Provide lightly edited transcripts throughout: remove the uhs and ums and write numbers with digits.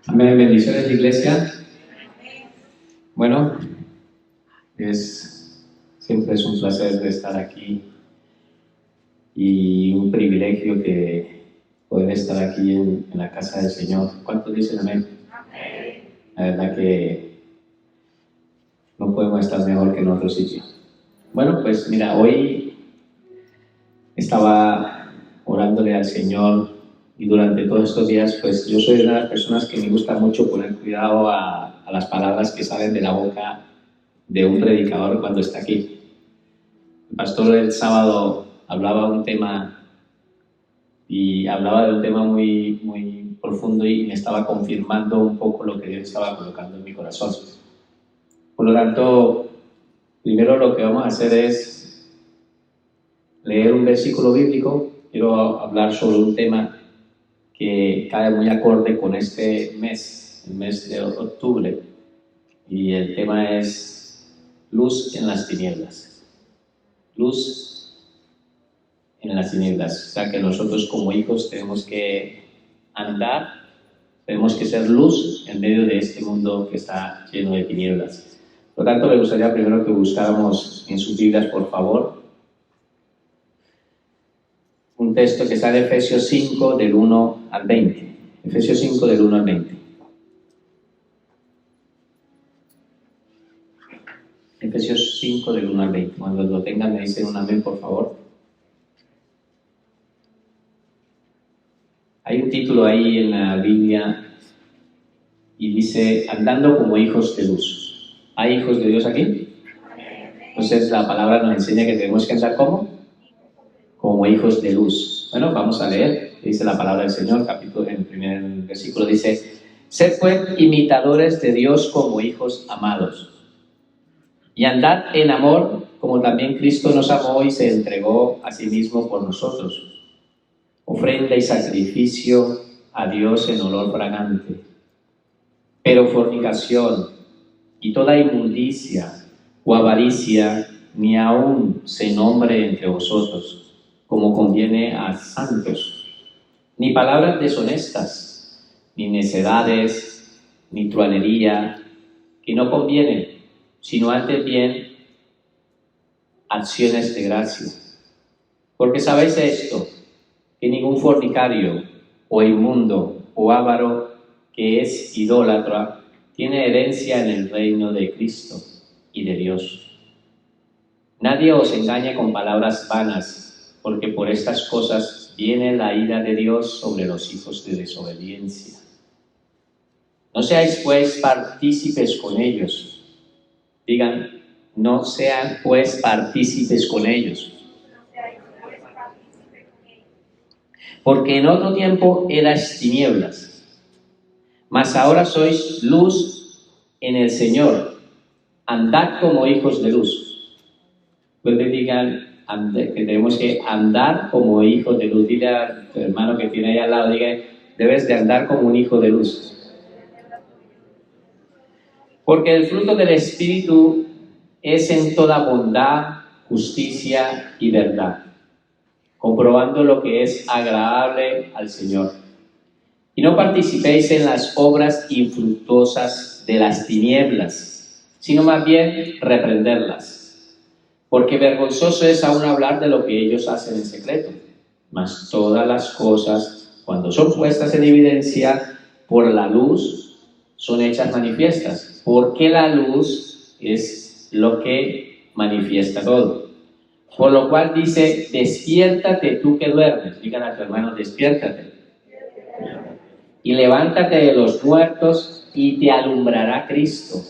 Amén, bendiciones de iglesia. Bueno, siempre es un placer de estar aquí y un privilegio que poder estar aquí en la casa del Señor. ¿Cuántos dicen amén? Amén. La verdad que no podemos estar mejor que en otro sitio. Bueno, pues mira, hoy estaba orándole al Señor y durante todos estos días, pues yo soy una de las personas que me gusta mucho poner cuidado a las palabras que salen de la boca de un predicador cuando está aquí. El pastor el sábado hablaba de un tema muy profundo y me estaba confirmando un poco lo que Dios estaba colocando en mi corazón. Por lo tanto, primero lo que vamos a hacer es leer un versículo bíblico. Quiero hablar sobre un tema que cae muy acorde con este mes, el mes de octubre, y el tema es luz en las tinieblas. Luz en las tinieblas. O sea que nosotros como hijos tenemos que tenemos que ser luz en medio de este mundo que está lleno de tinieblas. Por lo tanto, me gustaría primero que buscáramos en sus Biblias, por favor, un texto que está en Efesios 5, del 1 al 20. Efesios 5, del 1 al 20. Efesios 5, del 1 al 20. Cuando lo tengan, me dicen un amén, por favor. Hay un título ahí en la Biblia y dice, andando como hijos de luz. ¿Hay hijos de Dios aquí? Entonces la palabra nos enseña que tenemos que andar como hijos de luz. Bueno, vamos a leer, dice la palabra del Señor, en el primer versículo dice, sed pues imitadores de Dios como hijos amados, y andad en amor, como también Cristo nos amó y se entregó a sí mismo por nosotros, ofrenda y sacrificio a Dios en olor fragante. Pero fornicación y toda inmundicia o avaricia ni aun se nombre entre vosotros, como conviene a santos, ni palabras deshonestas, ni necedades, ni truanería, que no convienen, sino antes bien acciones de gracia. Porque sabéis esto, que ningún fornicario, o inmundo, o avaro, que es idólatra, tiene herencia en el reino de Cristo y de Dios. Nadie os engañe con palabras vanas, porque por estas cosas viene la ira de Dios sobre los hijos de desobediencia. No seáis pues partícipes con ellos. Digan, no sean pues partícipes con ellos. Porque en otro tiempo erais tinieblas, mas ahora sois luz en el Señor. Andad como hijos de luz. Pues digan que tenemos que andar como hijos de luz. Dile a tu hermano que tiene ahí al lado, diga, debes de andar como un hijo de luz. Porque el fruto del Espíritu es en toda bondad, justicia y verdad, comprobando lo que es agradable al Señor. Y no participéis en las obras infructuosas de las tinieblas, sino más bien reprenderlas. Porque vergonzoso es aún hablar de lo que ellos hacen en secreto. Mas todas las cosas, cuando son puestas en evidencia por la luz, son hechas manifiestas. Porque la luz es lo que manifiesta todo. Por lo cual dice, despiértate tú que duermes. Díganle a tu hermano, despiértate. Y levántate de los muertos y te alumbrará Cristo.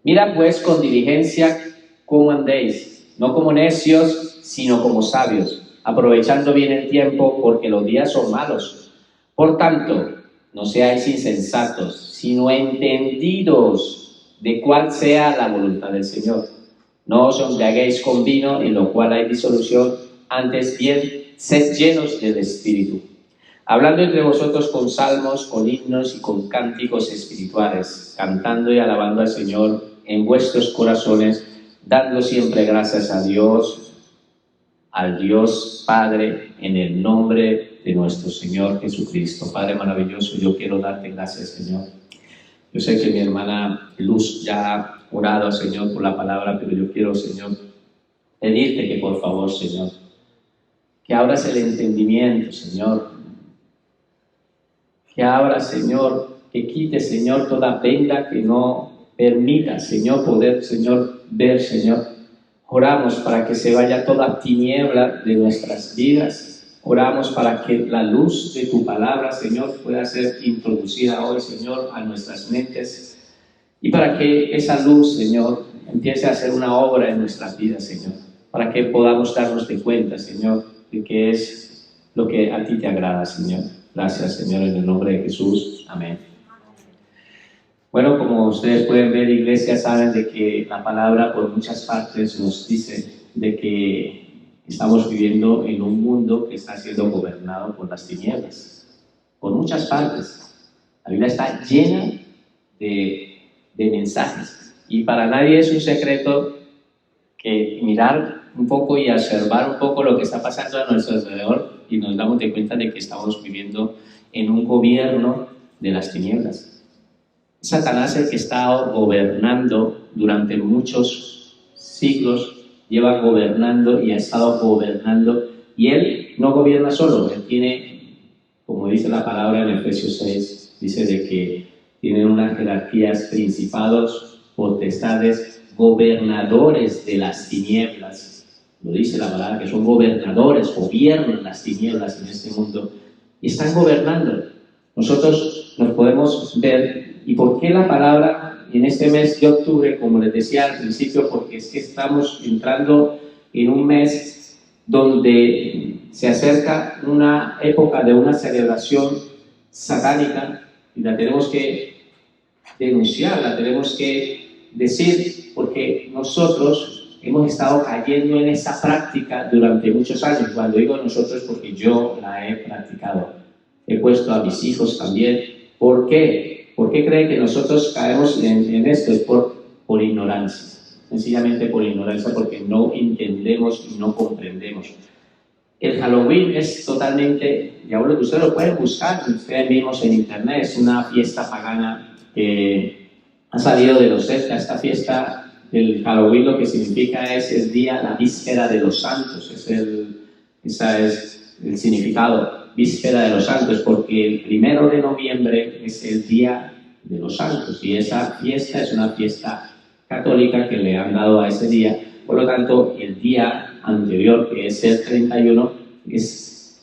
Mira pues con diligencia cómo andéis, no como necios, sino como sabios, aprovechando bien el tiempo, porque los días son malos. Por tanto, no seáis insensatos, sino entendidos de cuál sea la voluntad del Señor. No os embriaguéis con vino, en lo cual hay disolución, antes bien, sed llenos del Espíritu, hablando entre vosotros con salmos, con himnos y con cánticos espirituales, cantando y alabando al Señor en vuestros corazones, dando siempre gracias a Dios, al Dios Padre, en el nombre de nuestro Señor Jesucristo. Padre maravilloso, yo quiero darte gracias, Señor. Yo sé que mi hermana Luz ya ha orado, Señor, por la palabra, pero yo quiero, Señor, pedirte que por favor, Señor, que abras el entendimiento, Señor, que abras, Señor, que quites, Señor, toda venda que no permita, Señor, poder, Señor, ver, Señor. Oramos para que se vaya toda tiniebla de nuestras vidas. Oramos para que la luz de tu palabra, Señor, pueda ser introducida hoy, Señor, a nuestras mentes. Y para que esa luz, Señor, empiece a hacer una obra en nuestras vidas, Señor. Para que podamos darnos de cuenta, Señor, de que es lo que a ti te agrada, Señor. Gracias, Señor, en el nombre de Jesús. Amén. Bueno, como ustedes pueden ver, iglesia, saben de que la palabra por muchas partes nos dice de que estamos viviendo en un mundo que está siendo gobernado por las tinieblas. Por muchas partes. La Biblia está llena de mensajes. Y para nadie es un secreto que mirar un poco y observar un poco lo que está pasando a nuestro alrededor y nos damos de cuenta de que estamos viviendo en un gobierno de las tinieblas. Satanás, el que está gobernando durante muchos siglos, lleva gobernando y ha estado gobernando, y él no gobierna solo, él tiene, como dice la palabra en Efesios 6, dice de que tienen unas jerarquías, principados, potestades, gobernadores de las tinieblas. Lo dice la palabra, que son gobernadores, gobiernan las tinieblas en este mundo y están gobernando. Nosotros nos podemos ver. ¿Y por qué la palabra en este mes de octubre? Como les decía al principio, porque es que estamos entrando en un mes donde se acerca una época de una celebración satánica y la tenemos que denunciar, la tenemos que decir, porque nosotros hemos estado cayendo en esa práctica durante muchos años. Cuando digo nosotros, porque yo la he practicado. He puesto a mis hijos también. ¿Por qué? ¿Por qué cree que nosotros caemos en esto? Es por ignorancia, sencillamente por ignorancia, porque no entendemos y no comprendemos. El Halloween es totalmente, ya ustedes lo pueden buscar, ustedes mismos en internet, es una fiesta pagana que ha salido de los celtas. Esta fiesta del Halloween lo que significa es el día, la víspera de los santos, ese es el significado. Víspera de los Santos, porque el 1 de noviembre es el Día de los Santos y esa fiesta es una fiesta católica que le han dado a ese día. Por lo tanto, el día anterior, que es el 31, es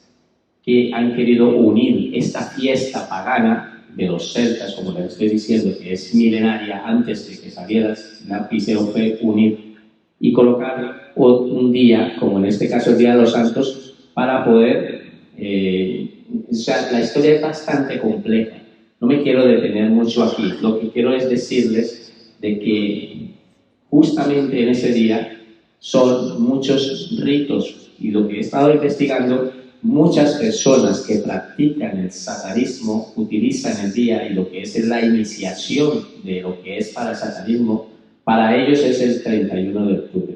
que han querido unir esta fiesta pagana de los celtas, como les estoy diciendo, que es milenaria, antes de que saliera, la quisieron fue unir y colocar un día, como en este caso el Día de los Santos, para poder o sea, la historia es bastante compleja. No me quiero detener mucho aquí. Lo que quiero es decirles de que justamente en ese día son muchos ritos, y lo que he estado investigando, muchas personas que practican el satanismo utilizan el día, y lo que es la iniciación de lo que es para el satanismo, para ellos es el 31 de octubre.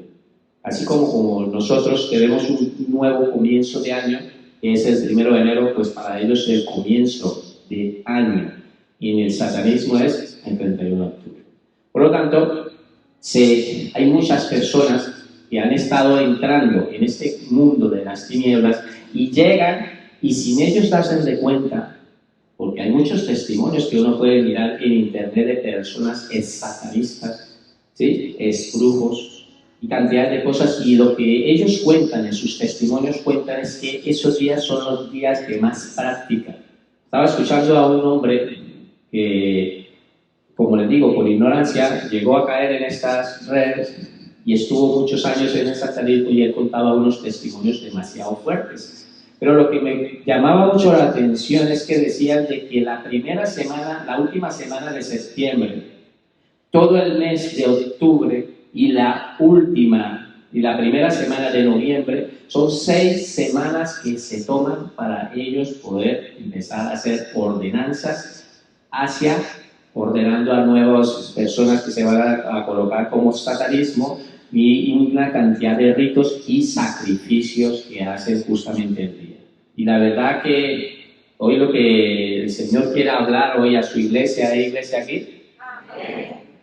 Así como nosotros tenemos un nuevo comienzo de año, que es el 1 de enero, pues para ellos el comienzo de año, y en el satanismo es el 31 de octubre. Por lo tanto, hay muchas personas que han estado entrando en este mundo de las tinieblas y llegan, y sin ellos darse de cuenta, porque hay muchos testimonios que uno puede mirar en internet de personas satanistas, ¿sí? Brujos, y cantidad de cosas, y lo que ellos cuentan en sus testimonios es que esos días son los días que más practican. Estaba escuchando a un hombre que, como les digo, por ignorancia llegó a caer en estas redes y estuvo muchos años en el satanismo, y él contaba unos testimonios demasiado fuertes. Pero lo que me llamaba mucho la atención es que decían de que la última semana de septiembre, todo el mes de octubre y la primera semana de noviembre, son 6 semanas que se toman para ellos poder empezar a hacer ordenanzas ordenando a nuevas personas que se van a colocar como satanismo, y una cantidad de ritos y sacrificios que hacen justamente el día. Y la verdad que hoy lo que el Señor quiere hablar hoy a su iglesia, ¿hay iglesia aquí?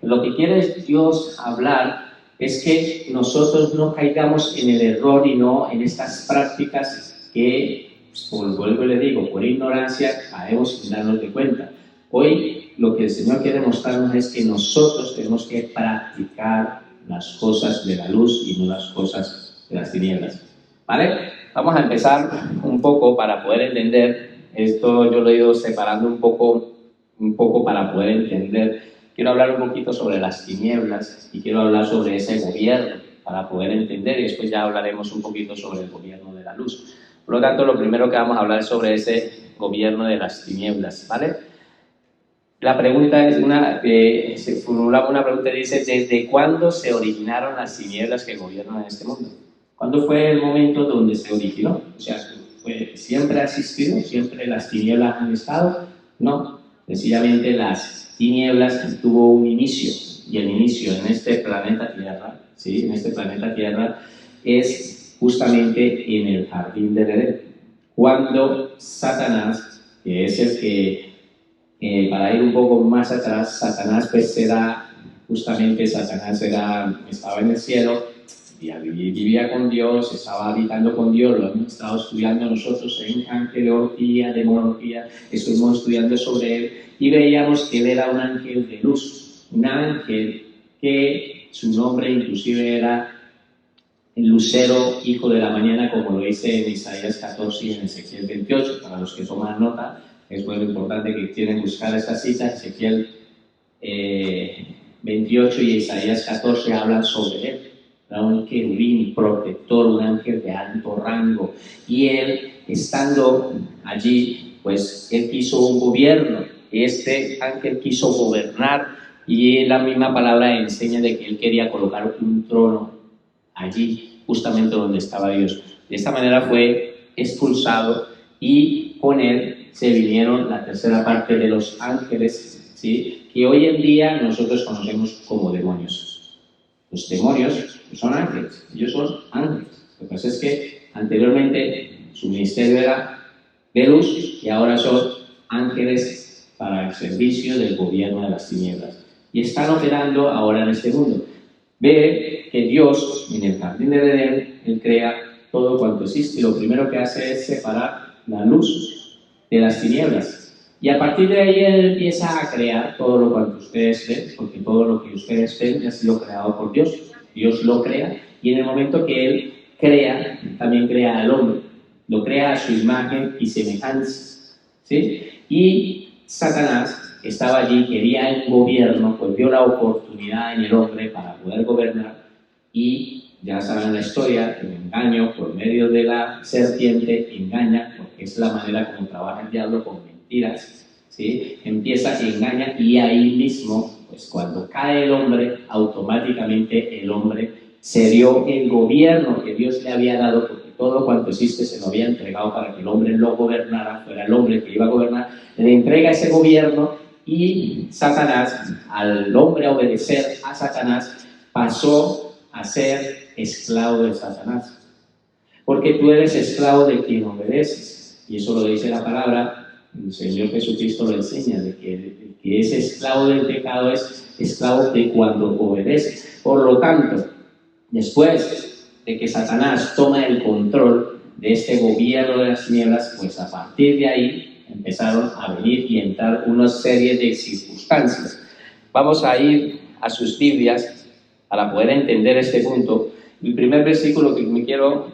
Lo que quiere Dios hablar es que nosotros no caigamos en el error y no en estas prácticas que, pues, vuelvo y le digo, por ignorancia caemos sin darnos de cuenta. Hoy lo que el Señor quiere mostrarnos es que nosotros tenemos que practicar las cosas de la luz y no las cosas de las tinieblas. ¿Vale? Vamos a empezar un poco para poder entender. Esto yo lo he ido separando un poco para poder entender. Quiero hablar un poquito sobre las tinieblas y quiero hablar sobre ese gobierno para poder entender y después ya hablaremos un poquito sobre el gobierno de la luz. Por lo tanto, lo primero que vamos a hablar es sobre ese gobierno de las tinieblas, ¿vale? La pregunta es se formulaba una pregunta y dice, ¿desde cuándo se originaron las tinieblas que gobiernan este mundo? ¿Cuándo fue el momento donde se originó? O sea, ¿siempre ha existido? ¿Siempre las tinieblas han estado? No, sencillamente las tinieblas tuvo un inicio, y el inicio en este planeta Tierra, ¿sí? En este planeta Tierra es justamente en el jardín del Edén, cuando Satanás, que es el que, para ir un poco más atrás, Satanás pues estaba en el cielo, vivía con Dios, estaba habitando con Dios, lo hemos estado estudiando nosotros en angelología, demonología, estuvimos estudiando sobre él y veíamos que él era un ángel de luz, un ángel que su nombre inclusive era el lucero, hijo de la mañana, como lo dice en Isaías 14 y en Ezequiel 28, para los que toman nota, es muy importante que quieren buscar estas citas. Ezequiel 28 y Isaías 14 hablan sobre él. Era un querubín protector, un ángel de alto rango. Y él, estando allí, pues él quiso un gobierno. Este ángel quiso gobernar y la misma palabra enseña de que él quería colocar un trono allí, justamente donde estaba Dios. De esta manera fue expulsado y con él se vinieron la tercera parte de los ángeles, ¿sí? Que hoy en día nosotros conocemos como demonios. Los demonios son ángeles, ellos son ángeles. Lo que pasa es que anteriormente su ministerio era de luz y ahora son ángeles para el servicio del gobierno de las tinieblas. Y están operando ahora en este mundo. Ve que Dios, en el jardín del Edén, Él crea todo cuanto existe y lo primero que hace es separar la luz de las tinieblas. Y a partir de ahí Él empieza a crear todo lo cuanto ustedes ven, porque todo lo que ustedes ven ha sido creado por Dios. Dios lo crea y en el momento que Él crea, también crea al hombre. Lo crea a su imagen y semejanza, ¿sí? Y Satanás estaba allí, quería un gobierno, pues vio la oportunidad en el hombre para poder gobernar y ya saben la historia, el engaño por medio de la serpiente engaña, porque es la manera como trabaja el diablo con mentiras, ¿sí? Empieza, engaña y ahí mismo, pues cuando cae el hombre, automáticamente el hombre se dio el gobierno que Dios le había dado, porque todo cuanto existe se lo había entregado para que el hombre lo gobernara, fuera el hombre que iba a gobernar, le entrega ese gobierno y Satanás, al hombre obedecer a Satanás, pasó a ser esclavo de Satanás. Porque tú eres esclavo de quien obedeces. Y eso lo dice la palabra, el Señor Jesucristo lo enseña, de que ese esclavo del pecado es esclavo de cuando obedece. Por lo tanto, después de que Satanás toma el control de este gobierno de las tinieblas, pues a partir de ahí empezaron a venir y entrar una serie de circunstancias. Vamos a ir a sus Biblias para poder entender este punto. El primer versículo que me quiero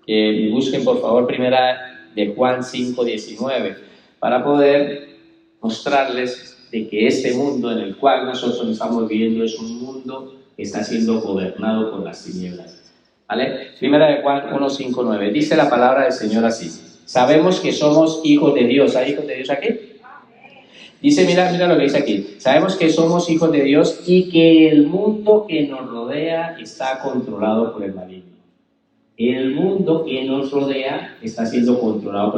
que busquen, por favor, primera de Juan 5:19, para poder mostrarles de que este mundo en el cual nosotros estamos viviendo es un mundo que está siendo gobernado por las tinieblas. ¿Vale? Primera de Juan 1:5-9. Dice la palabra del Señor así. Sabemos que somos hijos de Dios. ¿Hay hijos de Dios aquí? Dice, mira lo que dice aquí. Sabemos que somos hijos de Dios y que el mundo que nos rodea está controlado por el maligno. El mundo que nos rodea está siendo controlado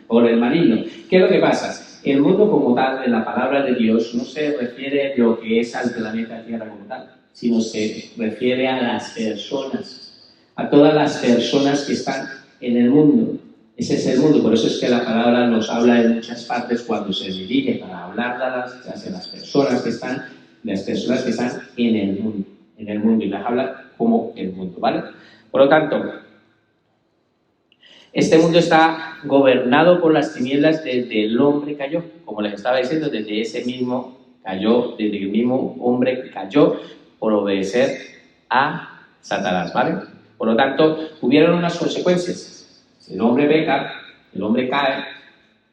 por el maligno. ¿Qué es lo que pasa? El mundo como tal, en la palabra de Dios, no se refiere a lo que es al planeta Tierra como tal, sino se refiere a las personas, a todas las personas que están en el mundo. Ese es el mundo, por eso es que la palabra nos habla en muchas partes cuando se dirige para hablar hacia las personas que están en el mundo, y las habla como el mundo, ¿vale? Por lo tanto, este mundo está gobernado por las tinieblas desde el hombre cayó, como les estaba diciendo, desde ese mismo cayó, desde el mismo hombre que cayó por obedecer a Satanás, ¿vale? Por lo tanto, hubieron unas consecuencias. Si el hombre peca, el hombre cae,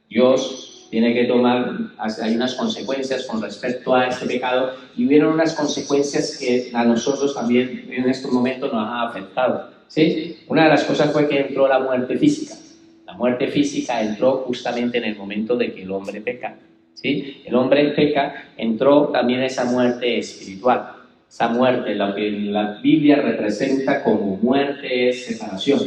Dios tiene que tomar, hay unas consecuencias con respecto a este pecado, y hubieron unas consecuencias que a nosotros también en estos momentos nos han afectado, ¿sí? Una de las cosas fue que entró la muerte física. La muerte física entró justamente en el momento de que el hombre peca, ¿sí? El hombre peca, entró también esa muerte espiritual. Esa muerte, lo que la Biblia representa como muerte es separación.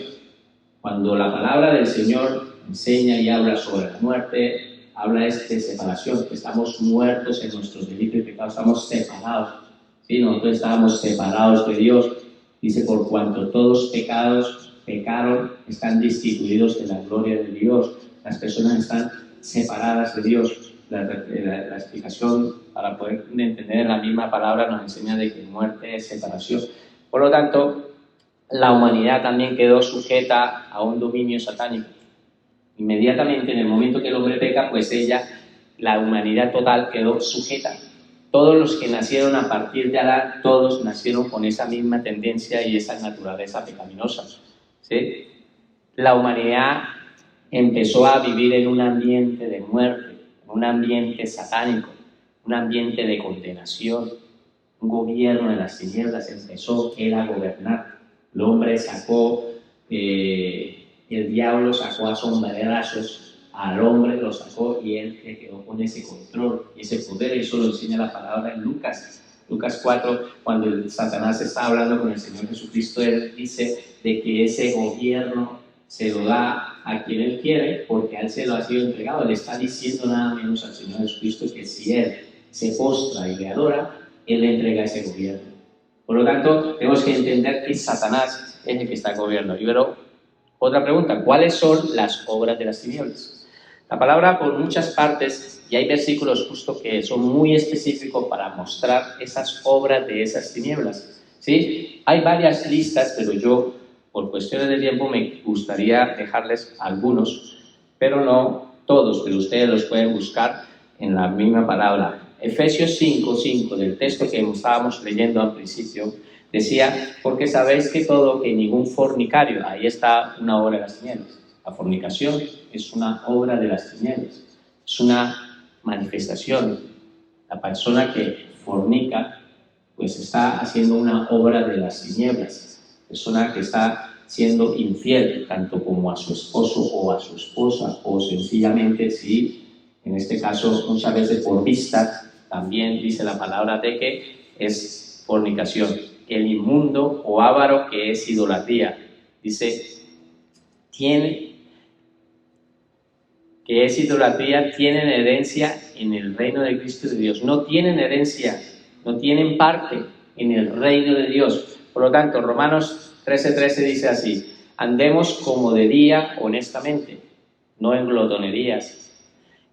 Cuando la palabra del Señor enseña y habla sobre la muerte, habla de separación, que estamos muertos en nuestros delitos y pecados, estamos separados. ¿Sí? Nosotros estábamos separados de Dios. Dice, por cuanto todos pecaron, están destituidos de la gloria de Dios. Las personas están separadas de Dios. La explicación para poder entender la misma palabra nos enseña de que muerte es separación. Por lo tanto, la humanidad también quedó sujeta a un dominio satánico. Inmediatamente, en el momento que el hombre peca, pues la humanidad total quedó sujeta. Todos los que nacieron a partir de Adán, todos nacieron con esa misma tendencia y esa naturaleza pecaminosa, ¿sí? La humanidad empezó a vivir en un ambiente de muerte, en un ambiente satánico, un ambiente de condenación. Un gobierno de las tinieblas empezó él a gobernar. El hombre el diablo sacó a sombrerazos al hombre, lo sacó y él se quedó con ese control, ese poder. Eso lo enseña la palabra en Lucas 4, cuando Satanás está hablando con el Señor Jesucristo, él dice de que ese gobierno se lo da a quien él quiere, porque a él se lo ha sido entregado. Él está diciendo nada menos al Señor Jesucristo que si él se postra y le adora, él le entrega ese gobierno. Por lo tanto, tenemos que entender que Satanás es el que está en gobierno. Y luego, otra pregunta, ¿cuáles son las obras de las tinieblas? La palabra por muchas partes, y hay versículos justo que son muy específicos para mostrar esas obras de esas tinieblas, ¿sí? Hay varias listas, pero yo, por cuestiones de tiempo, me gustaría dejarles algunos, pero no todos, pero ustedes los pueden buscar en la misma palabra. Efesios 5:5, del texto que estábamos leyendo al principio, decía, porque sabéis que ningún fornicario, ahí está una obra de las tinieblas. La fornicación es una obra de las tinieblas, es una manifestación. La persona que fornica, pues está haciendo una obra de las tinieblas. Persona que está siendo infiel, tanto como a su esposo o a su esposa, o sencillamente, si en este caso muchas veces por vista, también dice la palabra de que es fornicación. El inmundo o avaro, que es idolatría, dice, tienen herencia en el reino de Cristo de Dios. No tienen herencia, no tienen parte en el reino de Dios. Por lo tanto, Romanos 13:13 dice así, andemos como de día honestamente, no en glotonerías,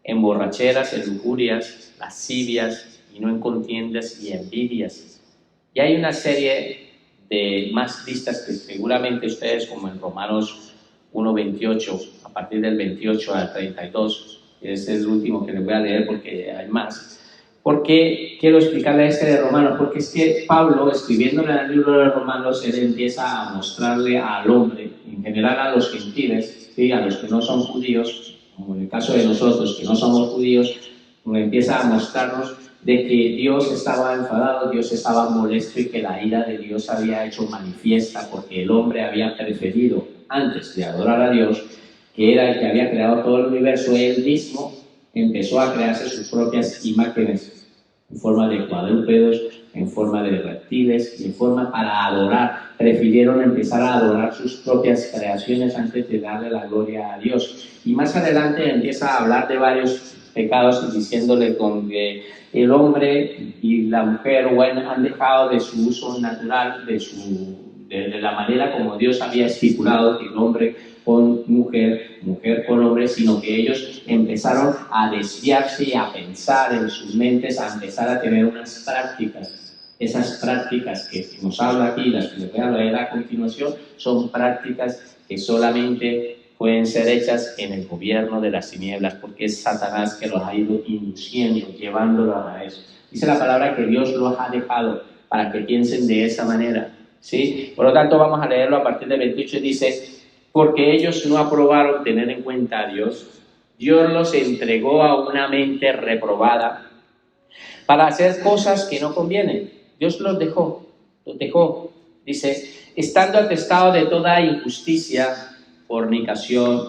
en borracheras, en lujurias, lascivias, y no en contiendas y envidias. Y hay una serie de más listas que seguramente ustedes, como en Romanos 1:28, a partir del 28 al 32, ese es el último que les voy a leer porque hay más. ¿Por qué quiero explicarle este de Romanos? Porque es que Pablo, escribiéndole en el libro de Romanos, él empieza a mostrarle al hombre, en general a los gentiles, ¿sí? A los que no son judíos, como en el caso de nosotros que no somos judíos, empieza a mostrarnos de que Dios estaba enfadado, Dios estaba molesto y que la ira de Dios había hecho manifiesta porque el hombre había preferido, antes de adorar a Dios, que era el que había creado todo el universo, él mismo empezó a crearse sus propias imágenes en forma de cuadrúpedos, en forma de reptiles y en forma para adorar. Prefirieron empezar a adorar sus propias creaciones antes de darle la gloria a Dios. Y más adelante empieza a hablar de varios pecados, diciéndole con que el hombre y la mujer han dejado de su uso natural, de la manera como Dios había estipulado que el hombre con mujer, mujer con hombre, sino que ellos empezaron a desviarse y a pensar en sus mentes, a empezar a tener unas prácticas. Esas prácticas que nos habla aquí, las que les voy a leer a continuación, son prácticas que solamente pueden ser hechas en el gobierno de las tinieblas, porque es Satanás que los ha ido induciendo, llevándolos a eso. Dice la palabra que Dios los ha dejado para que piensen de esa manera, ¿sí? Por lo tanto, vamos a leerlo a partir del 28, dice, porque ellos no aprobaron tener en cuenta a Dios, Dios los entregó a una mente reprobada para hacer cosas que no convienen. Dios los dejó. Dice, estando atestado de toda injusticia, fornicación,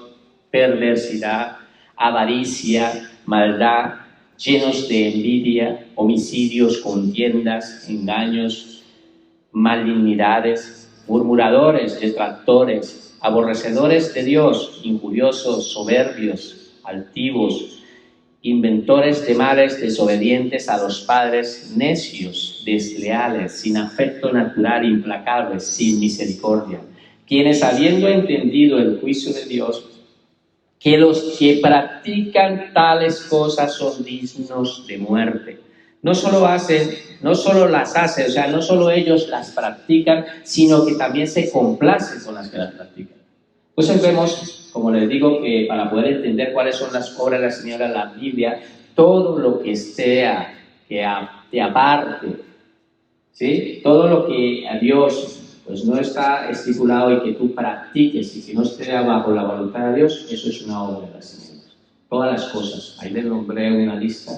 perversidad, avaricia, maldad, llenos de envidia, homicidios, contiendas, engaños, malignidades, murmuradores, detractores, aborrecedores de Dios, injuriosos, soberbios, altivos, inventores de males, desobedientes a los padres, necios, desleales, sin afecto natural, implacables, sin misericordia, quienes habiendo entendido el juicio de Dios, que los que practican tales cosas son dignos de muerte. No solo las hacen, o sea, no solo ellos las practican, sino que también se complacen con las que las practican. Entonces vemos, como les digo, que para poder entender cuáles son las obras de la Señora en la Biblia, todo lo que sea que te aparte, ¿sí? Todo lo que a Dios pues no está estipulado y que tú practiques y que no esté bajo la voluntad de Dios, eso es una obra de las tinieblas. Todas las cosas, ahí le nombré una lista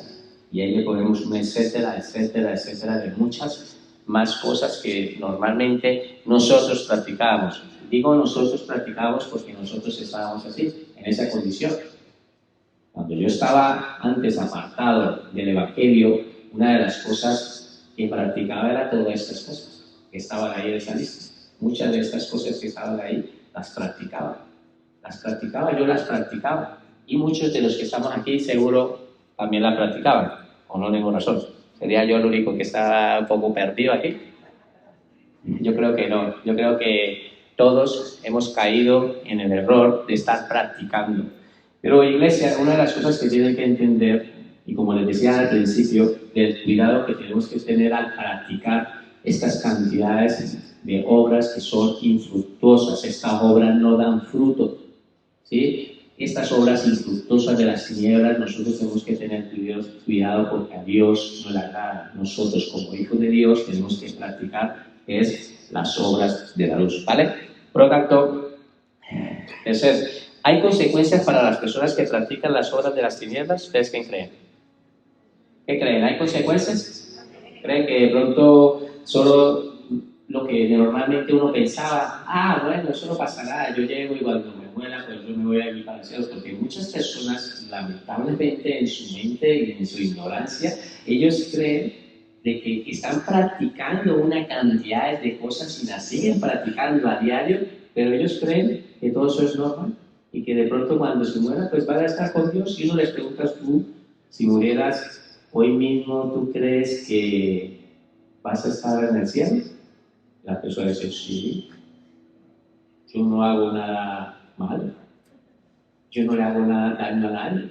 y ahí le ponemos un etcétera, de muchas más cosas que normalmente nosotros practicábamos. Digo nosotros practicábamos porque nosotros estábamos así, en esa condición. Cuando yo estaba antes apartado del Evangelio, una de las cosas que practicaba era todas estas cosas que estaban ahí en esa lista. Muchas de estas cosas que estaban ahí las practicaba. Yo las practicaba. Y muchos de los que estamos aquí seguro también las practicaban, o no tengo razón. ¿Sería yo el único que está un poco perdido aquí? Yo creo que no. Yo creo que todos hemos caído en el error de estar practicando. Pero iglesia, una de las cosas que tienen que entender, y como les decía al principio, del cuidado que tenemos que tener al practicar estas cantidades de obras que son infructuosas. Estas obras no dan fruto, ¿sí? Estas obras infructuosas de las tinieblas, nosotros tenemos que tener cuidado porque a Dios no le agrada. Nosotros, como hijos de Dios, tenemos que practicar las obras de la luz, ¿vale? Por lo tanto, ¿hay consecuencias para las personas que practican las obras de las tinieblas? ¿Ustedes qué creen? ¿Qué creen? ¿Hay consecuencias? ¿Creen que de pronto solo lo que normalmente uno pensaba, bueno, eso no pasa nada, yo llego y cuando me muera, pues yo me voy a ir para el cielo? Porque muchas personas, lamentablemente, en su mente y en su ignorancia, ellos creen de que están practicando una cantidad de cosas y las siguen practicando a diario, pero ellos creen que todo eso es normal y que de pronto cuando se muera, pues van a estar con Dios. Y uno les preguntas, tú, si murieras hoy mismo, ¿tú crees que vas a estar en el cielo? La persona dice, sí, yo no hago nada malo, yo no le hago nada daño a nadie,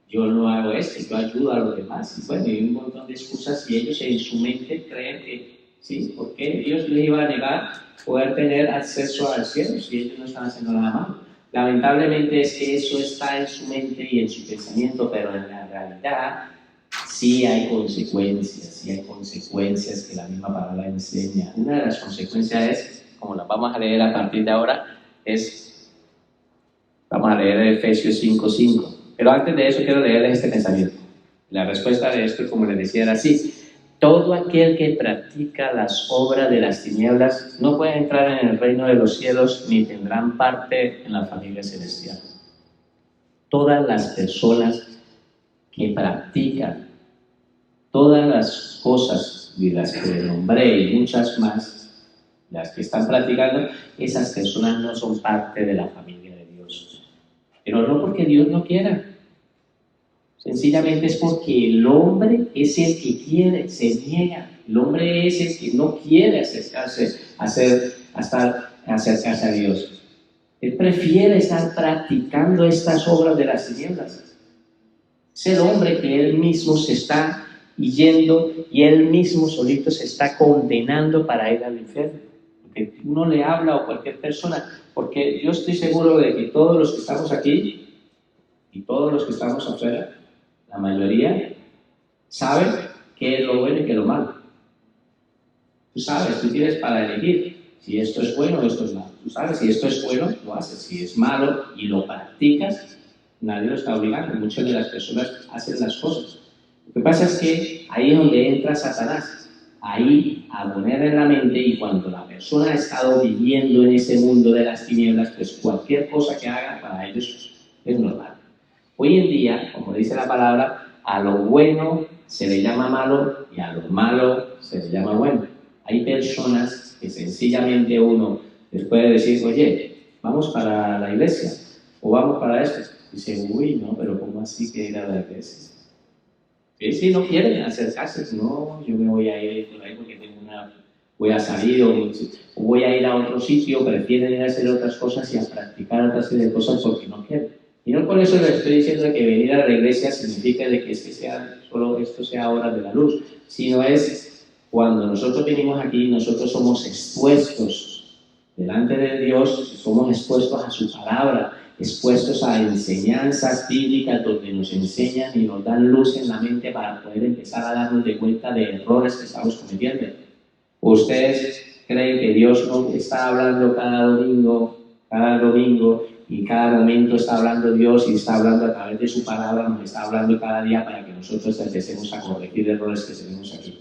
yo no hago esto, yo ayudo a los demás. Y bueno, hay un montón de excusas y ellos en su mente creen que, sí, ¿por qué Dios les iba a negar poder tener acceso al cielo si ellos no están haciendo nada malo? Lamentablemente es que eso está en su mente y en su pensamiento, pero en la realidad sí hay consecuencias que la misma palabra enseña. Una de las consecuencias es, como las vamos a leer a partir de ahora, vamos a leer Efesios 5:5. Pero antes de eso quiero leerles este pensamiento. La respuesta de esto, como les decía, era así: todo aquel que practica las obras de las tinieblas no puede entrar en el reino de los cielos ni tendrán parte en la familia celestial. Todas las personas que practican todas las cosas de las que nombré y muchas más, las que están practicando, esas personas no son parte de la familia de Dios. Pero no porque Dios no quiera. Sencillamente es porque el hombre es el que quiere, se niega. El hombre es el que no quiere acercarse a Dios. Él prefiere estar practicando estas obras de las tinieblas. Es el hombre que él mismo se está yendo y él mismo solito se está condenando para ir al infierno. Porque uno le habla o cualquier persona, porque yo estoy seguro de que todos los que estamos aquí y todos los que estamos afuera, la mayoría, saben qué es lo bueno y qué es lo malo. Tú sabes, tú tienes para elegir si esto es bueno o esto es malo. Tú sabes, si esto es bueno, lo haces. Si es malo y lo practicas, nadie lo está obligando. Muchas de las personas hacen las cosas. Lo que pasa es que ahí es donde entra Satanás. Ahí a poner en la mente, y cuando la persona ha estado viviendo en ese mundo de las tinieblas, pues cualquier cosa que haga para ellos es normal. Hoy en día, como dice la palabra, a lo bueno se le llama malo y a lo malo se le llama bueno. Hay personas que sencillamente uno les puede decir, oye, vamos para la iglesia o vamos para esto. Dice, uy, no, pero ¿cómo así que ir a la iglesia? Sí, no quieren acercarse. No, yo me voy a ir por ahí porque voy a salir o voy a ir a otro sitio. Prefieren ir a hacer otras cosas y a practicar otra serie de cosas porque no quieren. Y no por eso les estoy diciendo que venir a la iglesia significa de que solo esto sea obra de la luz, sino es cuando nosotros venimos aquí, nosotros somos expuestos delante de Dios, somos expuestos a su palabra, expuestos a enseñanzas bíblicas donde nos enseñan y nos dan luz en la mente para poder empezar a darnos de cuenta de errores que estamos cometiendo. ¿Ustedes creen que Dios no está hablando cada domingo y cada momento está hablando Dios y está hablando a través de su palabra, nos está hablando cada día para que nosotros empecemos a corregir errores que tenemos aquí?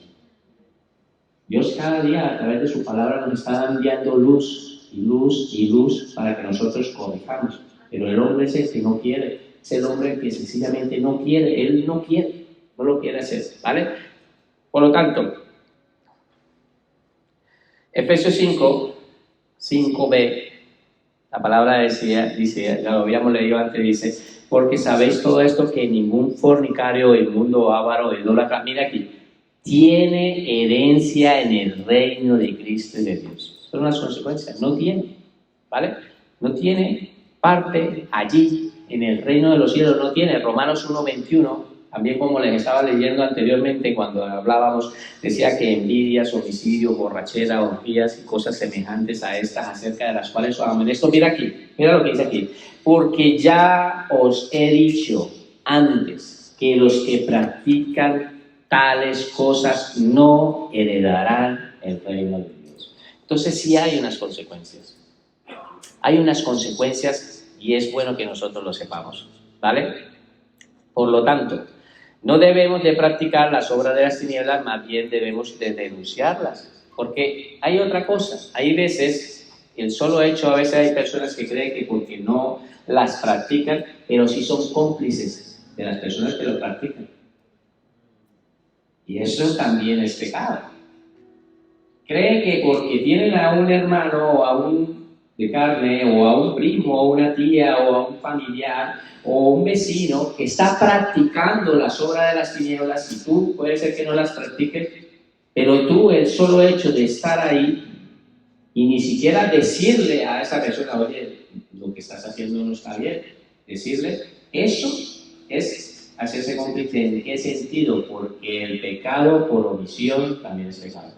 Dios cada día a través de su palabra nos está enviando luz y luz y luz para que nosotros corrijamos. Pero el hombre es el que no quiere, es el hombre que sencillamente no quiere, él no quiere, no lo quiere hacer, ¿vale? Por lo tanto, Efesios 5b, la palabra dice, ya lo habíamos leído antes, dice, porque sabéis todo esto, que ningún fornicario, inmundo, avaro, idólatra, mira aquí, tiene herencia en el reino de Cristo y de Dios. Son las consecuencias, no tiene, ¿vale? No tiene parte allí, en el reino de los cielos, no tiene. Romanos 1:21, también como les estaba leyendo anteriormente cuando hablábamos, decía que envidias, homicidios, borrachera, orgías y cosas semejantes a estas, acerca de las cuales aman. Esto, mira aquí, mira lo que dice aquí. Porque ya os he dicho antes que los que practican tales cosas no heredarán el reino de Dios. Entonces sí hay unas consecuencias. Hay unas consecuencias y es bueno que nosotros lo sepamos, ¿vale? Por lo tanto, no debemos de practicar las obras de las tinieblas, más bien debemos de denunciarlas. Porque hay otra cosa, hay veces, el solo hecho, a veces hay personas que creen que porque no las practican, pero sí son cómplices de las personas que lo practican. Y eso también es pecado. Creen que porque tienen a un hermano o a un de carne o a un primo o una tía o a un familiar o un vecino que está practicando las obras de las tinieblas y tú puede ser que no las practiques, pero tú el solo hecho de estar ahí y ni siquiera decirle a esa persona, oye, lo que estás haciendo no está bien, decirle, eso es hacerse cómplice. ¿En qué sentido? Porque el pecado por omisión también es pecado.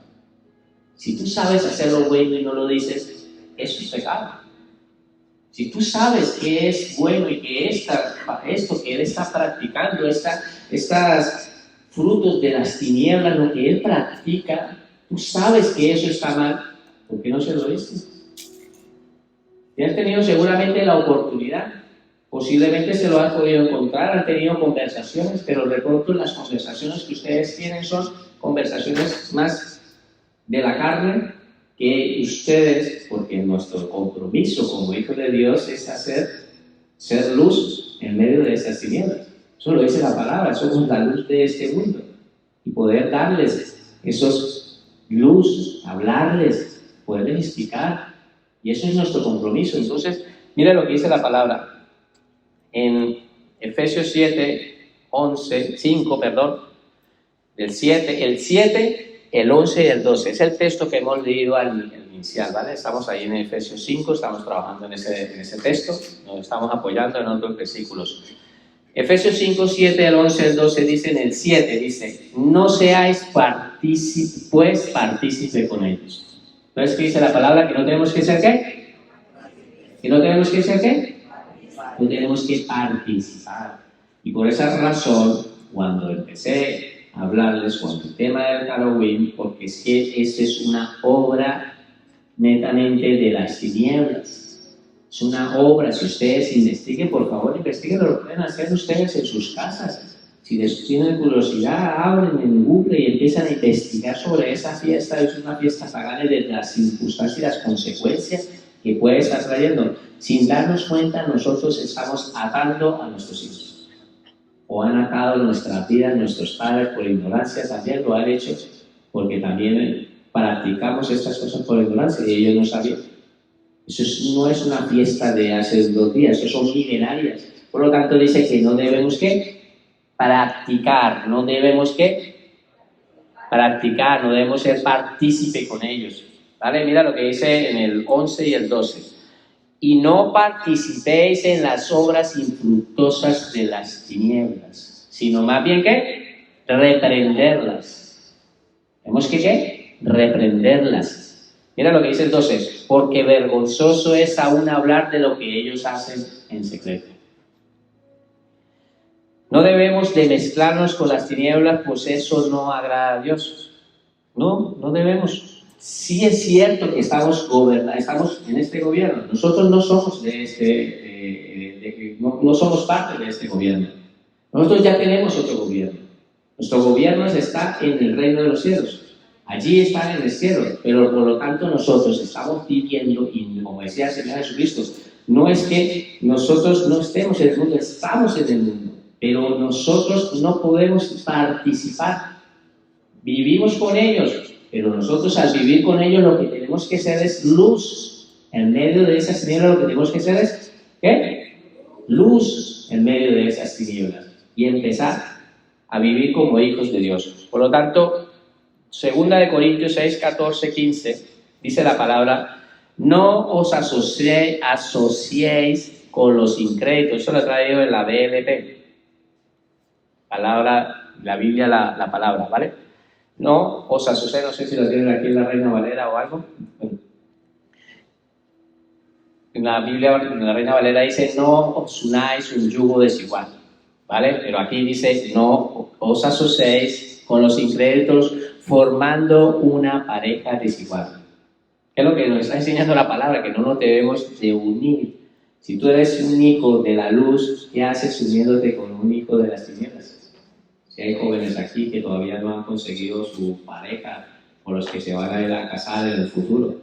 Si tú sabes hacer lo bueno y no lo dices, eso es pecado. Si tú sabes que es bueno y que esto que él está practicando, estas frutos de las tinieblas, lo que él practica, tú sabes que eso está mal, ¿por qué no se lo dices? Y has tenido seguramente la oportunidad, posiblemente se lo has podido encontrar, han tenido conversaciones, pero recuerdo las conversaciones que ustedes tienen son conversaciones más de la carne, que ustedes, porque nuestro compromiso como hijos de Dios es ser luz en medio de esas tinieblas. Eso lo dice la palabra, somos la luz de este mundo. Y poder darles esos luz, hablarles, poderles explicar. Y eso es nuestro compromiso. Entonces, mira lo que dice la palabra. En Efesios 5, del 7, el 7 el 11 y el 12. Es el texto que hemos leído al inicial, ¿vale? Estamos ahí en Efesios 5, estamos trabajando en ese texto, nos estamos apoyando en otros versículos. Efesios 5, 7, el 11, el 12 dice, en el 7 dice, no seáis partícipe con ellos. Entonces, ¿qué dice la palabra? Que no tenemos que ser ¿qué? ¿Que no tenemos que ser qué? No tenemos que participar. Y por esa razón, cuando empecé a hablarles con el tema del Halloween, porque es que esta es una obra netamente de las tinieblas. Es una obra, si ustedes investiguen, por favor, investiguen, lo pueden hacer ustedes en sus casas. Si les tienen curiosidad, abren en Google y empiezan a investigar sobre esa fiesta. Es una fiesta pagana de las circunstancias y las consecuencias que puede estar trayendo. Sin darnos cuenta, nosotros estamos atando a nuestros hijos. O han atado nuestra vida, nuestros padres por ignorancia, también lo han hecho, porque también practicamos estas cosas por ignorancia y ellos no sabían. Eso no es una fiesta de hace 2 días, eso son milenarias. Por lo tanto, dice que no debemos ¿qué? Practicar, no debemos ¿qué? Practicar, no debemos ser partícipe con ellos. ¿Vale? Mira lo que dice en el 11 y el 12. Y no participéis en las obras infructuosas de las tinieblas, sino más bien ¿qué? Reprenderlas. ¿Tenemos que qué? Reprenderlas. Mira lo que dice el 12, porque vergonzoso es aún hablar de lo que ellos hacen en secreto. No debemos de mezclarnos con las tinieblas, pues eso no agrada a Dios. No debemos. Sí es cierto que estamos en este gobierno. Nosotros no somos no somos parte de este gobierno. Nosotros ya tenemos otro gobierno. Nuestro gobierno está en el reino de los cielos. Allí están en el cielo, pero por lo tanto nosotros estamos viviendo, y como decía el Señor Jesucristo, no es que nosotros no estemos en el mundo, estamos en el mundo, pero nosotros no podemos participar. Vivimos con ellos, pero nosotros al vivir con ellos lo que tenemos que hacer es luz. En medio de esas tinieblas lo que tenemos que hacer es ¿qué? Luz en medio de esas tinieblas y empezar a vivir como hijos de Dios. Por lo tanto, 2 Corintios 6, 14, 15, dice la palabra, no os asociéis con los incrédulos. Eso lo he traído en la BLP. Palabra, la Biblia, la palabra, ¿vale? No os asociéis, no sé si lo tienen aquí en la Reina Valera o algo. En la Biblia, en la Reina Valera dice, no os unáis un yugo desigual, ¿vale? Pero aquí dice, no os asociéis con los incrédulos, formando una pareja desigual. ¿Qué es lo que nos está enseñando la palabra? Que no nos debemos de unir. Si tú eres un hijo de la luz, ¿qué haces uniéndote con un hijo de las tinieblas? Si hay jóvenes aquí que todavía no han conseguido su pareja, o los que se van a ir a casar en el futuro,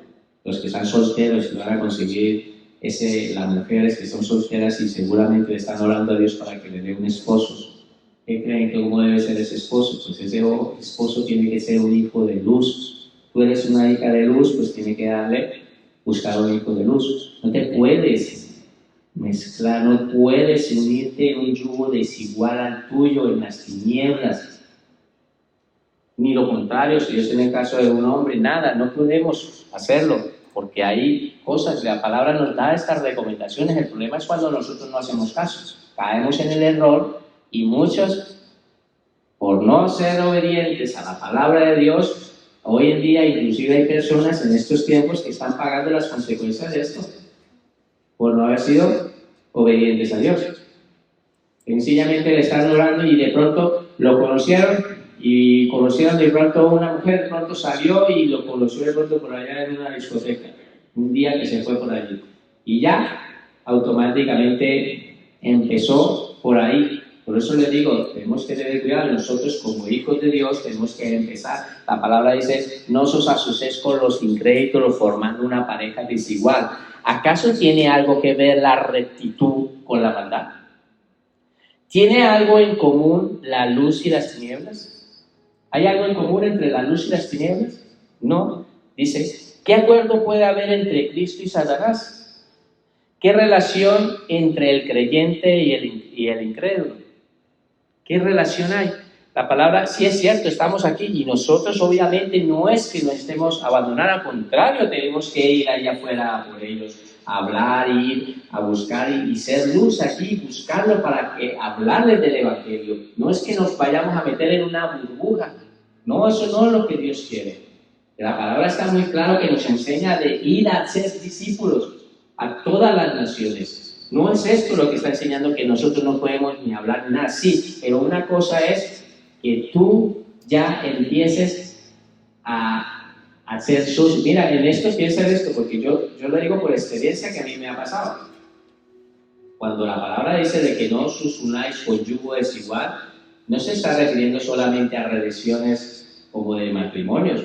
los que están solteros y van a conseguir las mujeres que son solteras y seguramente le están orando a Dios para que le dé un esposo. ¿Qué creen que cómo debe ser ese esposo? Pues ese esposo tiene que ser un hijo de luz. Tú eres una hija de luz, pues tiene que buscar un hijo de luz. No te puedes mezclar, no puedes unirte en un yugo desigual al tuyo, en las tinieblas. Ni lo contrario, si es en el caso de un hombre, nada, no podemos hacerlo, porque hay cosas, la palabra nos da estas recomendaciones. El problema es cuando nosotros no hacemos caso, caemos en el error. Y muchos, por no ser obedientes a la palabra de Dios, hoy en día inclusive hay personas en estos tiempos que están pagando las consecuencias de esto, por no haber sido obedientes a Dios. Sencillamente le están orando y de pronto lo conocieron de pronto una mujer, de pronto salió y lo conoció de pronto por allá en una discoteca, un día que se fue por allí. Y ya automáticamente empezó por ahí. Por eso les digo, tenemos que tener cuidado. Nosotros como hijos de Dios tenemos que empezar. La palabra dice, no os asociéis con los incrédulos formando una pareja desigual. ¿Acaso tiene algo que ver la rectitud con la maldad? ¿Tiene algo en común la luz y las tinieblas? ¿Hay algo en común entre la luz y las tinieblas? No. Dice, ¿qué acuerdo puede haber entre Cristo y Satanás? ¿Qué relación entre el creyente y el incrédulo? ¿Qué relación hay? La palabra, sí es cierto, estamos aquí y nosotros obviamente no es que nos estemos abandonar, al contrario, tenemos que ir allá afuera por ellos, a hablar, ir a buscar y ser luz aquí, buscarlo para que hablarles del Evangelio. No es que nos vayamos a meter en una burbuja, no, eso no es lo que Dios quiere. La palabra está muy claro que nos enseña de ir a ser discípulos a todas las naciones. No es esto lo que está enseñando, que nosotros no podemos ni hablar ni nada, sí, pero una cosa es que tú ya empieces a ser socio. Mira, en esto piensa en esto, porque yo lo digo por experiencia que a mí me ha pasado. Cuando la palabra dice de que no os unáis con yugo desigual, no se está refiriendo solamente a relaciones como de matrimonios,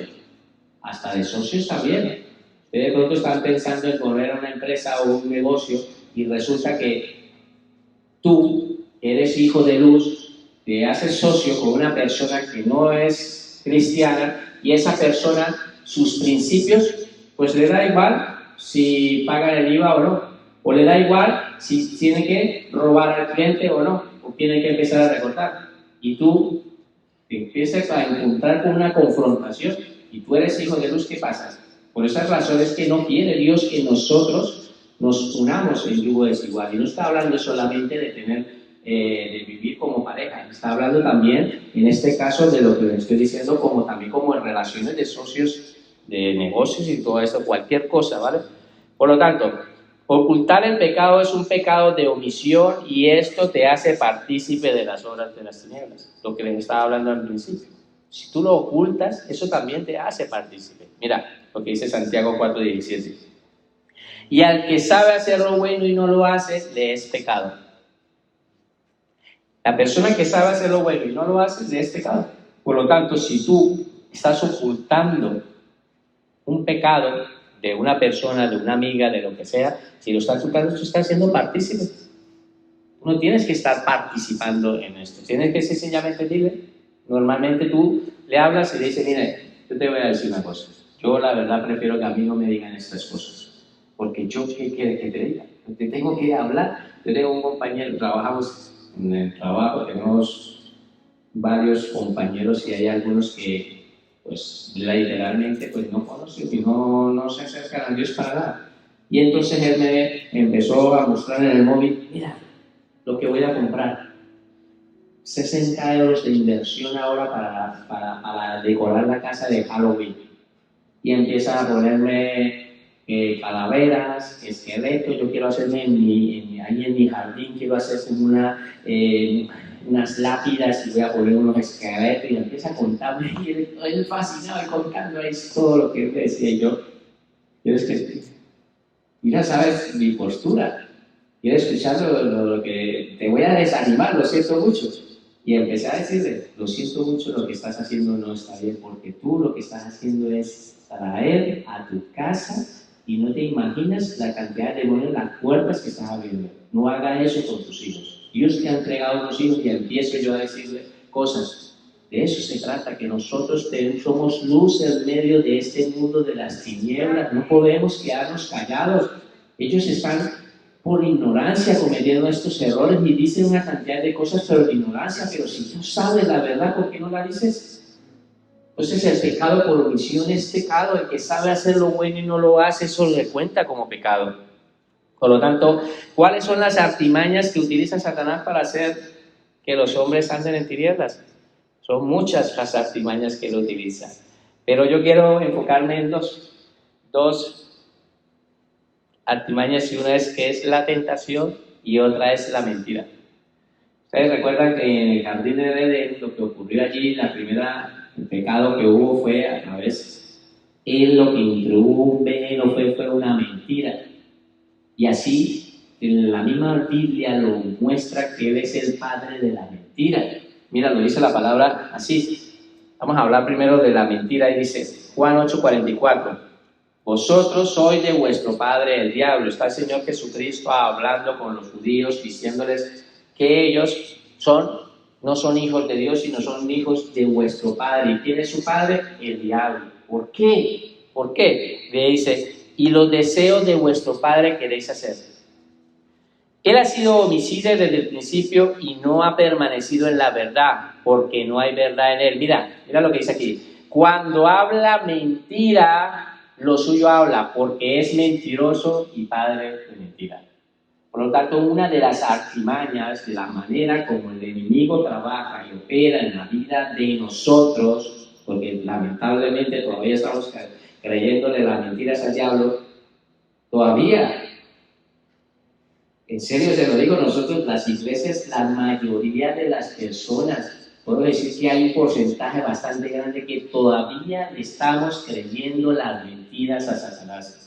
hasta de socios también. Ustedes de pronto están pensando en poner una empresa o un negocio y resulta que tú eres hijo de luz, te haces socio con una persona que no es cristiana y esa persona, sus principios, pues le da igual si paga el IVA o no, o le da igual si tiene que robar al cliente o no, o tiene que empezar a recortar. Y tú te empiezas a encontrar con una confrontación y tú eres hijo de luz, ¿qué pasa? Por esas razones que no quiere Dios que nosotros nos unamos en yugo desigual. Y no está hablando solamente de tener de vivir como pareja, está hablando también, en este caso, de lo que les estoy diciendo, como también como en relaciones de socios, de negocios y todo eso, cualquier cosa, ¿vale? Por lo tanto, ocultar el pecado es un pecado de omisión y esto te hace partícipe de las obras de las tinieblas, lo que les estaba hablando al principio. Si tú lo ocultas, eso también te hace partícipe. Mira lo que dice Santiago 4:17. Y al que sabe hacer lo bueno y no lo hace, le es pecado. La persona que sabe hacer lo bueno y no lo hace, le es pecado. Por lo tanto, si tú estás ocultando un pecado de una persona, de una amiga, de lo que sea, si lo estás ocultando, tú estás siendo partícipe. Tú no tienes que estar participando en esto. Tienes que sencillamente decirle. Normalmente tú le hablas y le dices, mire, yo te voy a decir una cosa. Yo la verdad prefiero que a mí no me digan estas cosas. Porque yo, ¿qué quieres que te diga? Te tengo que hablar. Yo tengo un compañero, trabajamos en el trabajo, tenemos varios compañeros y hay algunos que pues literalmente pues no conocen y no se acercan a Dios para nada. Y entonces él me empezó a mostrar en el móvil, mira lo que voy a comprar, 60 euros de inversión ahora para decorar la casa de Halloween. Y empieza a ponerme calaveras, esqueletos. Yo quiero hacerme ahí en mi jardín, quiero hacer como unas lápidas y voy a poner unos esqueletos, y empieza a contarme y él fascinado y contando ahí todo lo que él decía. Y yo es que, mira, sabes mi postura, quiero escuchar lo que te voy a desanimar, lo siento mucho. Y empecé a decirle, lo siento mucho, lo que estás haciendo no está bien, porque tú lo que estás haciendo es traer a tu casa y no te imaginas la cantidad de demonios, las puertas que estás abriendo. No hagas eso con tus hijos. Dios te ha entregado unos hijos y empiezo yo a decirle cosas. De eso se trata, que nosotros somos luz en medio de este mundo de las tinieblas. No podemos quedarnos callados. Ellos están por ignorancia cometiendo estos errores y dicen una cantidad de cosas por ignorancia, pero si tú sabes la verdad, ¿por qué no la dices? Entonces el pecado por omisión es pecado. El que sabe hacer lo bueno y no lo hace, eso le cuenta como pecado. Por lo tanto, ¿cuáles son las artimañas que utiliza Satanás para hacer que los hombres anden en tinieblas? Son muchas las artimañas que él utiliza. Pero yo quiero enfocarme en dos artimañas, y una es que es la tentación y otra es la mentira. Ustedes recuerdan que en el jardín de Edén lo que ocurrió allí, el pecado que hubo fue a través, él lo que introdujo un veneno fue una mentira. Y así, en la misma Biblia lo muestra que él es el padre de la mentira. Mira, lo dice la palabra así. Vamos a hablar primero de la mentira y dice Juan 8:44. Vosotros sois de vuestro padre el diablo. Está el Señor Jesucristo hablando con los judíos, diciéndoles que ellos no son hijos de Dios, sino son hijos de vuestro padre. ¿Y quién es su padre? El diablo. ¿Por qué? ¿Por qué? Le dice, y los deseos de vuestro padre queréis hacer. Él ha sido homicida desde el principio y no ha permanecido en la verdad, porque no hay verdad en él. Mira lo que dice aquí. Cuando habla mentira, lo suyo habla, porque es mentiroso y padre de mentira. Por lo tanto, una de las artimañas, de la manera como el enemigo trabaja y opera en la vida de nosotros, porque lamentablemente todavía estamos creyéndole las mentiras al diablo, todavía, en serio se lo digo, nosotros, las iglesias, la mayoría de las personas, puedo decir que hay un porcentaje bastante grande que todavía le estamos creyendo las mentiras a Satanás.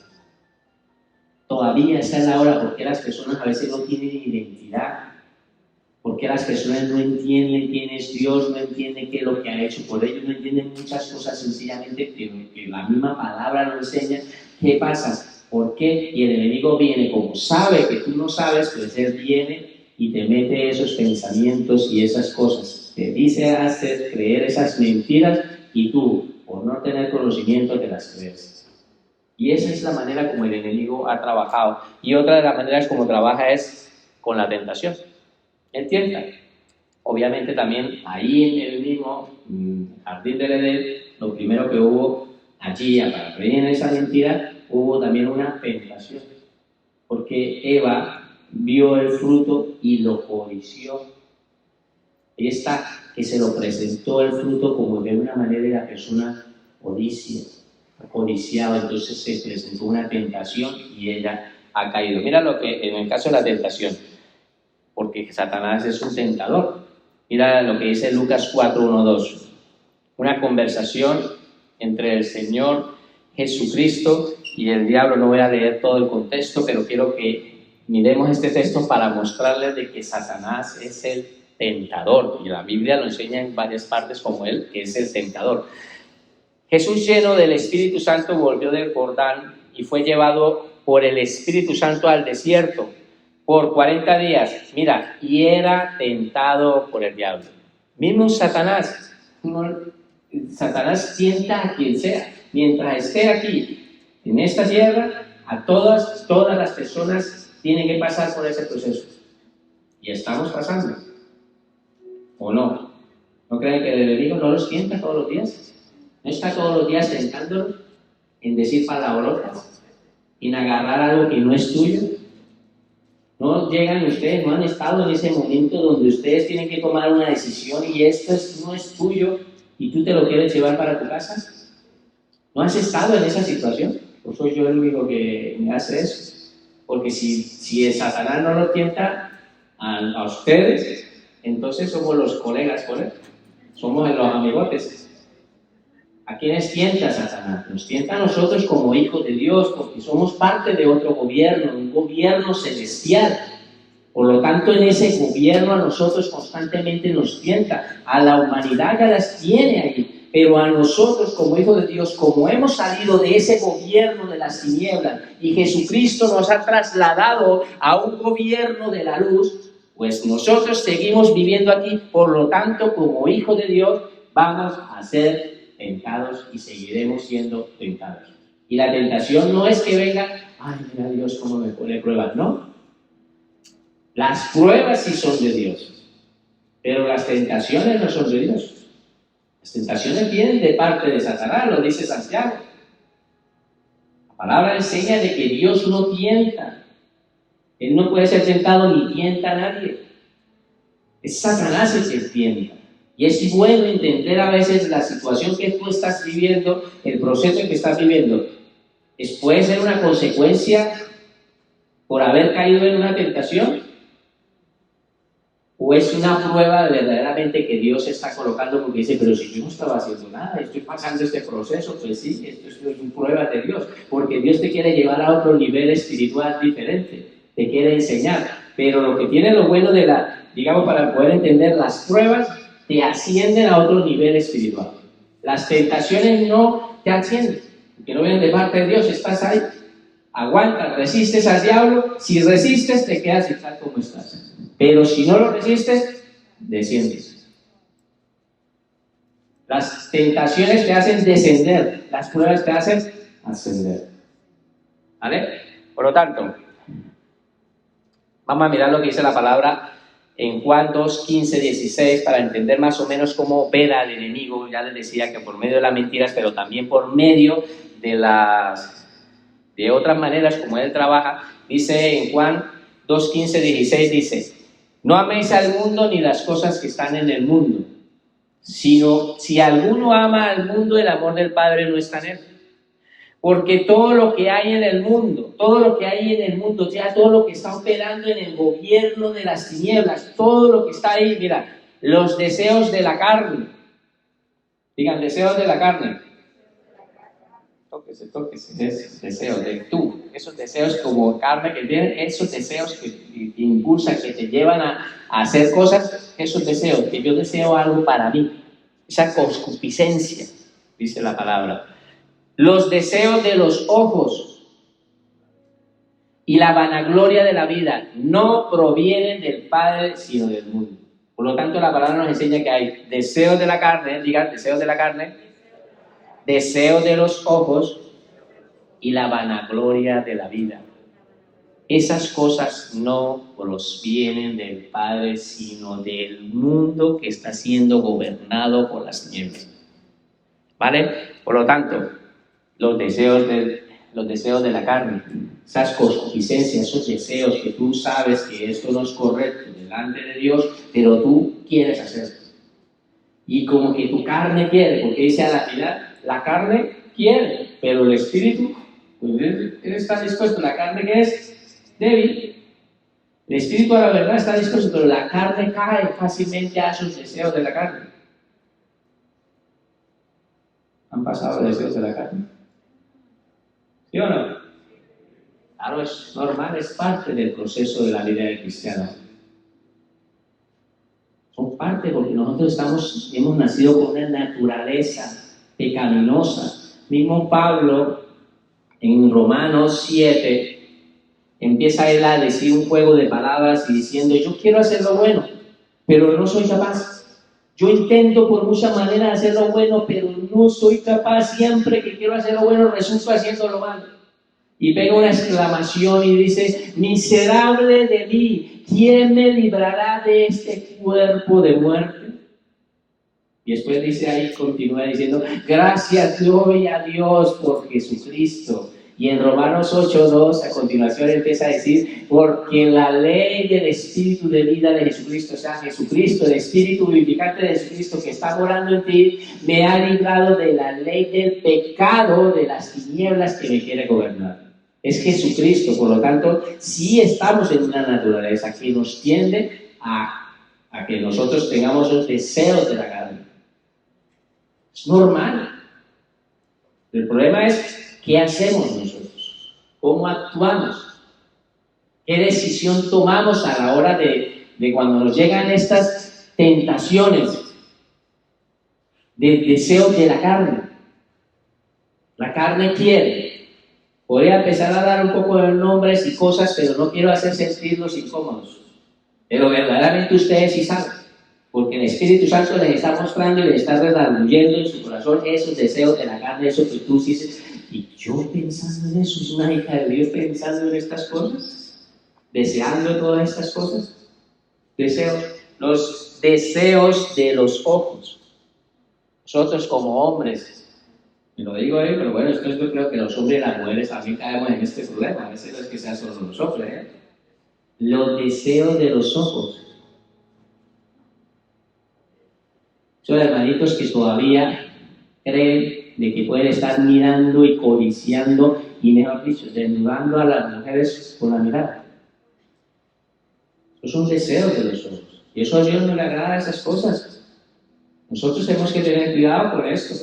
Todavía está en la hora, porque las personas a veces no tienen identidad, porque las personas no entienden quién es Dios, no entienden qué es lo que ha hecho por ellos, no entienden muchas cosas sencillamente que la misma palabra nos enseña. ¿Qué pasa? ¿Por qué? Y el enemigo viene, como sabe que tú no sabes, pues él viene y te mete esos pensamientos y esas cosas. Te dice hacer creer esas mentiras y tú, por no tener conocimiento, te las crees. Y esa es la manera como el enemigo ha trabajado. Y otra de las maneras como trabaja es con la tentación. Él tienta. Obviamente también ahí en el mismo jardín del Edén, lo primero que hubo allí, para creer en esa mentira, hubo también una tentación. Porque Eva vio el fruto y lo codició. Esta que se lo presentó el fruto como de una manera de la persona codiciado, entonces se presentó una tentación y ella ha caído. Mira lo que en el caso de la tentación, porque Satanás es un tentador. Mira lo que dice Lucas 4:1-2. Una conversación entre el Señor Jesucristo y el diablo. No voy a leer todo el contexto, pero quiero que miremos este texto para mostrarles de que Satanás es el tentador. Y la Biblia lo enseña en varias partes como él, que es el tentador. Jesús, lleno del Espíritu Santo, volvió del Jordán y fue llevado por el Espíritu Santo al desierto por 40 días. Mira, y era tentado por el diablo. Mismo Satanás tienta a quien sea. Mientras esté aquí, en esta tierra, a todas las personas tienen que pasar por ese proceso. Y estamos pasando. ¿O no? ¿No creen que el enemigo no los tienta todos los días? ¿No está todos los días tentándolos en decir palabrotas, en agarrar algo que no es tuyo? ¿No llegan ustedes, no han estado en ese momento donde ustedes tienen que tomar una decisión y esto no es tuyo y tú te lo quieres llevar para tu casa? ¿No has estado en esa situación? Pues soy yo el único que me hace eso. Porque si el Satanás no lo tienta a ustedes, entonces somos los colegas con él, somos los amigotes. ¿A quiénes tienta Satanás? Nos tienta a nosotros como hijos de Dios, porque somos parte de otro gobierno, un gobierno celestial. Por lo tanto, en ese gobierno a nosotros constantemente nos tienta. A la humanidad ya las tiene ahí, pero a nosotros como hijos de Dios, como hemos salido de ese gobierno de las tinieblas y Jesucristo nos ha trasladado a un gobierno de la luz, pues nosotros seguimos viviendo aquí. Por lo tanto, como hijos de Dios, vamos a ser tentados y seguiremos siendo tentados. Y la tentación no es que venga, ay, mira Dios cómo me pone pruebas, no. Las pruebas sí son de Dios, pero las tentaciones no son de Dios. Las tentaciones vienen de parte de Satanás, lo dice Santiago. La palabra enseña de que Dios no tienta. Él no puede ser tentado ni tienta a nadie. Es Satanás el que tienta. Y es bueno entender a veces la situación que tú estás viviendo, el proceso que estás viviendo. ¿Puede ser una consecuencia por haber caído en una tentación? ¿O es una prueba verdaderamente que Dios está colocando porque dice, pero si yo no estaba haciendo nada, estoy pasando este proceso? Pues sí, esto es una prueba de Dios, porque Dios te quiere llevar a otro nivel espiritual diferente, te quiere enseñar. Pero lo que tiene lo bueno digamos, para poder entender las pruebas, te ascienden a otro nivel espiritual. Las tentaciones no te ascienden, porque no vienen de parte de Dios, estás ahí, aguantas, resistes al diablo, si resistes te quedas tal como estás, pero si no lo resistes, desciendes. Las tentaciones te hacen descender, las pruebas te hacen ascender. ¿Vale? Por lo tanto, Vamos a mirar lo que dice la palabra en Juan 2, 15, 16, para entender más o menos cómo opera el enemigo. Ya les decía que por medio de las mentiras, pero también por medio de otras maneras como él trabaja. Dice en Juan 2, 15, 16, dice: no améis al mundo ni las cosas que están en el mundo, sino si alguno ama al mundo, el amor del Padre no está en él. Porque todo lo que hay en el mundo, ya todo lo que está operando en el gobierno de las tinieblas, todo lo que está ahí, mira, los deseos de la carne. Digan, deseos de la carne. Tóquese, esos deseos de tú, esos deseos como carne que tienen, esos deseos que te impulsan, que te llevan a hacer cosas, esos deseos, que yo deseo algo para mí, esa concupiscencia, dice la palabra. Los deseos de los ojos y la vanagloria de la vida no provienen del Padre, sino del mundo. Por lo tanto, la palabra nos enseña que hay deseos de la carne, digan, deseos de la carne, deseos de los ojos y la vanagloria de la vida. Esas cosas no provienen del Padre, sino del mundo que está siendo gobernado por las tinieblas. ¿Vale? Por lo tanto, los deseos de la carne, esas concupiscencias, esos deseos que tú sabes que esto no es correcto delante de Dios, pero tú quieres hacerlo. Y como que tu carne quiere, porque dice a la final, la carne quiere, pero el espíritu, pues él está dispuesto. La carne que es débil, el espíritu a la verdad está dispuesto, pero la carne cae fácilmente a sus deseos de la carne. ¿Han pasado los deseos de la carne? ¿Sí o no? Claro, es normal, es parte del proceso de la vida del cristiano. Son parte porque nosotros hemos nacido con una naturaleza pecaminosa. Mismo Pablo, en Romanos 7, empieza él a decir un juego de palabras y diciendo: yo quiero hacer lo bueno, pero no soy capaz. Yo intento por muchas maneras hacer lo bueno, pero no soy capaz. Siempre que quiero hacer lo bueno, resulto haciendo lo malo. Y pega una exclamación y dice: miserable de mí, ¿quién me librará de este cuerpo de muerte? Y después dice ahí, continúa diciendo: gracias doy a Dios por Jesucristo. Y en Romanos 8:2 a continuación empieza a decir: porque la ley del Espíritu de vida de Jesucristo, o sea, Jesucristo, el Espíritu vivificante de Jesucristo que está morando en ti, me ha librado de la ley del pecado, de las tinieblas que me quiere gobernar. Es Jesucristo, por lo tanto, sí estamos en una naturaleza que nos tiende a que nosotros tengamos los deseos de la carne. Es normal. El problema es ¿qué hacemos nosotros? ¿Cómo actuamos? ¿Qué decisión tomamos a la hora de cuando nos llegan estas tentaciones de deseos de la carne? La carne quiere. Podría empezar a dar un poco de nombres y cosas, pero no quiero hacer sentirlos incómodos. Pero verdaderamente ustedes sí saben, porque el Espíritu Santo les está mostrando y les está redarguyendo en su corazón esos deseos de la carne, eso que tú dices: y yo pensando en eso, es una hija de Dios pensando en estas cosas, deseando todas estas cosas. Deseos, los deseos de los ojos. Nosotros como hombres, me lo digo ahí, pero bueno, esto yo creo que los hombres y las mujeres también caemos en este problema. A veces no es que sean solo los hombres, Los deseos de los ojos. Son hermanitos que todavía creen de que pueden estar mirando y codiciando y, mejor dicho, desnudando a las mujeres con la mirada. Esos son deseos de los ojos. Y eso a Dios no le agrada, esas cosas. Nosotros tenemos que tener cuidado con esto.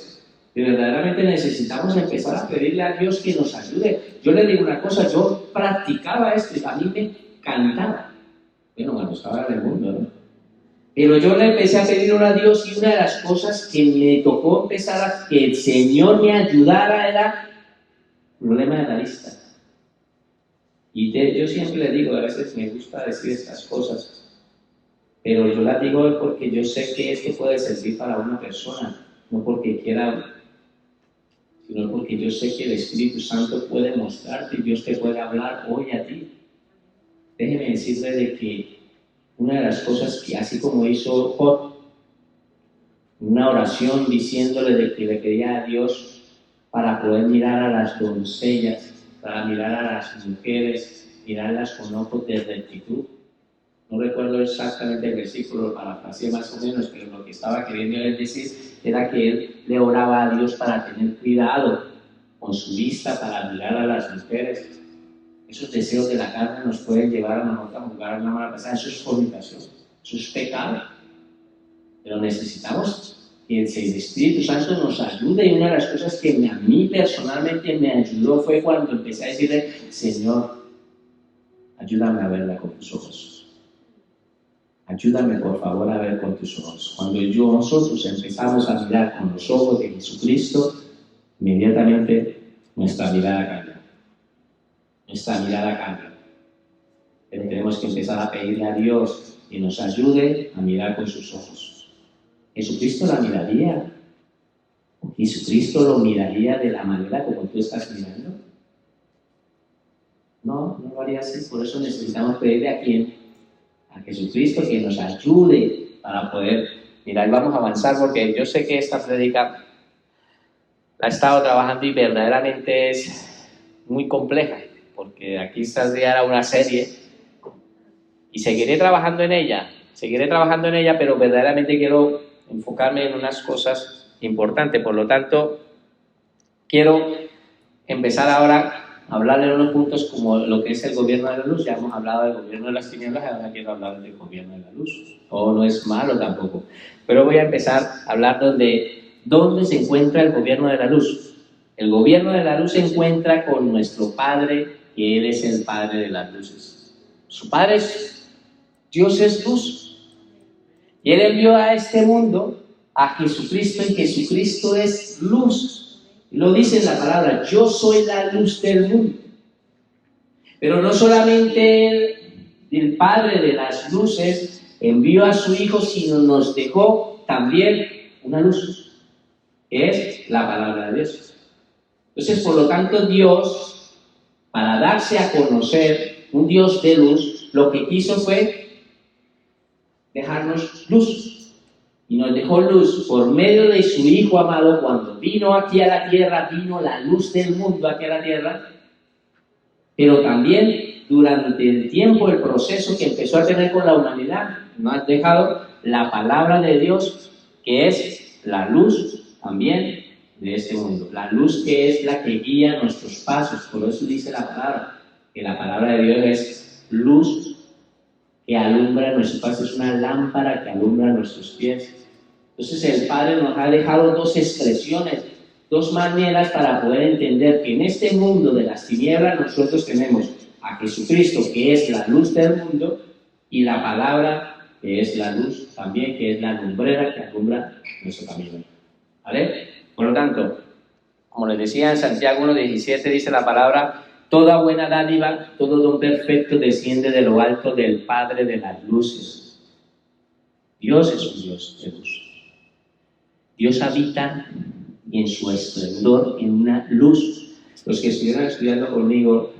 Y verdaderamente necesitamos empezar a pedirle a Dios que nos ayude. Yo le digo una cosa, yo practicaba esto y a mí me encantaba. Bueno, cuando estaba en el mundo, ¿no? Pero yo le empecé a pedir a Dios y una de las cosas que me tocó empezar a que el Señor me ayudara era el problema de la vista. Y yo siempre le digo, a veces me gusta decir estas cosas, pero yo las digo porque yo sé que esto puede servir para una persona, no porque quiera, sino porque yo sé que el Espíritu Santo puede mostrarte y Dios te puede hablar hoy a ti. déjeme decirle de que una de las cosas que, así como hizo Job, una oración diciéndole de que le pedía a Dios para poder mirar a las doncellas, para mirar a las mujeres, mirarlas con ojos de rectitud. No recuerdo exactamente el versículo, lo parafraseé más o menos, pero lo que estaba queriendo él decir era que él le oraba a Dios para tener cuidado con su vista, para mirar a las mujeres. Esos deseos de la carne nos pueden llevar a nosotros a jugar una mala pasada. Eso es fornicación, eso es pecado. Pero necesitamos que el Espíritu Santo nos ayude, y una de las cosas que a mí personalmente me ayudó fue cuando empecé a decirle: Señor, ayúdame a verla con tus ojos. Ayúdame por favor a ver con tus ojos. Cuando nosotros empezamos a mirar con los ojos de Jesucristo, inmediatamente nuestra mirada cambia. Nuestra mirada cambia. Pero tenemos que empezar a pedirle a Dios que nos ayude a mirar con sus ojos. Jesucristo la miraría. Jesucristo lo miraría de la manera como tú estás mirando. No lo haría así. Por eso necesitamos pedirle a quién. A Jesucristo, que nos ayude para poder mirar. Vamos a avanzar, porque yo sé que esta prédica la he estado trabajando y verdaderamente es muy compleja, porque aquí saldría una serie y seguiré trabajando en ella, pero verdaderamente quiero enfocarme en unas cosas importantes. Por lo tanto, quiero empezar ahora a hablar de unos puntos como lo que es el gobierno de la luz. Ya hemos hablado del gobierno de las tinieblas, y ahora quiero hablar del gobierno de la luz. Todo no es malo tampoco, pero voy a empezar a hablar de dónde se encuentra el gobierno de la luz. El gobierno de la luz se encuentra con nuestro Padre, que Él es el Padre de las luces. Su Padre es Dios, es luz, y Él envió a este mundo a Jesucristo, y Jesucristo es luz. Lo dice en la palabra: yo soy la luz del mundo. Pero no solamente el Padre de las luces envió a su Hijo, sino nos dejó también una luz, que es la palabra de Dios. Entonces, por lo tanto, Dios, para darse a conocer, un Dios de luz, lo que quiso fue dejarnos luz. Y nos dejó luz por medio de su Hijo amado. Cuando vino aquí a la tierra, vino la luz del mundo aquí a la tierra. Pero también durante el tiempo, el proceso que empezó a tener con la humanidad, nos ha dejado la palabra de Dios, que es la luz también de este mundo. La luz que es la que guía nuestros pasos. Por eso dice la palabra, que la palabra de Dios es luz que alumbra nuestros pasos, es una lámpara que alumbra nuestros pies. Entonces el Padre nos ha dejado dos expresiones, dos maneras para poder entender que en este mundo de las tinieblas nosotros tenemos a Jesucristo, que es la luz del mundo, y la palabra, que es la luz también, que es la lumbrera que alumbra nuestro camino. ¿Vale? Por lo tanto, como les decía, en Santiago 1:17 dice la palabra: toda buena dádiva, todo don perfecto desciende de lo alto del Padre de las luces. Dios es un Dios de luz. Dios habita en su esplendor, en una luz. Los que estuvieron estudiando conmigo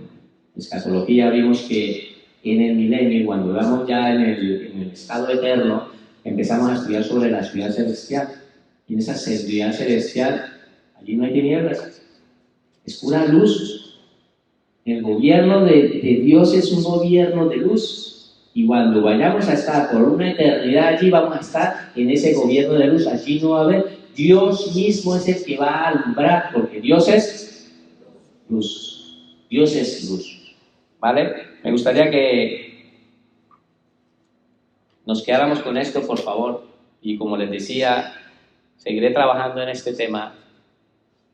escatología, vimos que en el milenio, cuando vamos ya en el estado eterno, empezamos a estudiar sobre la ciudad celestial. Y en esa ciudad celestial, allí no hay tinieblas, es pura luz. El gobierno de Dios es un gobierno de luz. Y cuando vayamos a estar por una eternidad allí, vamos a estar en ese gobierno de luz. Allí no va a haber. Dios mismo es el que va a alumbrar, porque Dios es luz. Dios es luz. ¿Vale? Me gustaría que nos quedáramos con esto, por favor. Y como les decía, seguiré trabajando en este tema,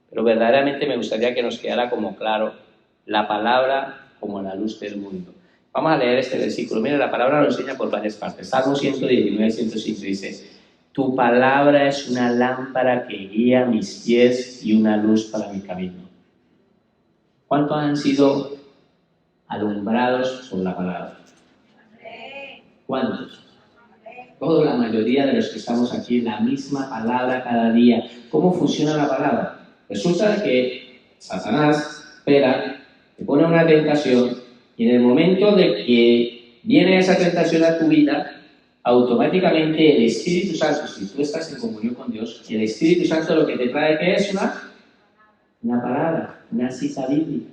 pero verdaderamente me gustaría que nos quedara como claro la palabra como la luz del mundo. Vamos a leer este versículo. Mira, la palabra lo enseña por varias partes. Salmo 119, 105 dice: tu palabra es una lámpara que guía mis pies y una luz para mi camino. ¿Cuántos han sido alumbrados por la palabra? ¿Cuántos? Toda la mayoría de los que estamos aquí, la misma palabra cada día. ¿Cómo funciona la palabra? Resulta que Satanás espera, te pone una tentación Y en el momento de que viene esa tentación a tu vida, automáticamente el Espíritu Santo, si tú estás en comunión con Dios, el Espíritu Santo lo que te trae, ¿qué es? Una palabra, una cita bíblica.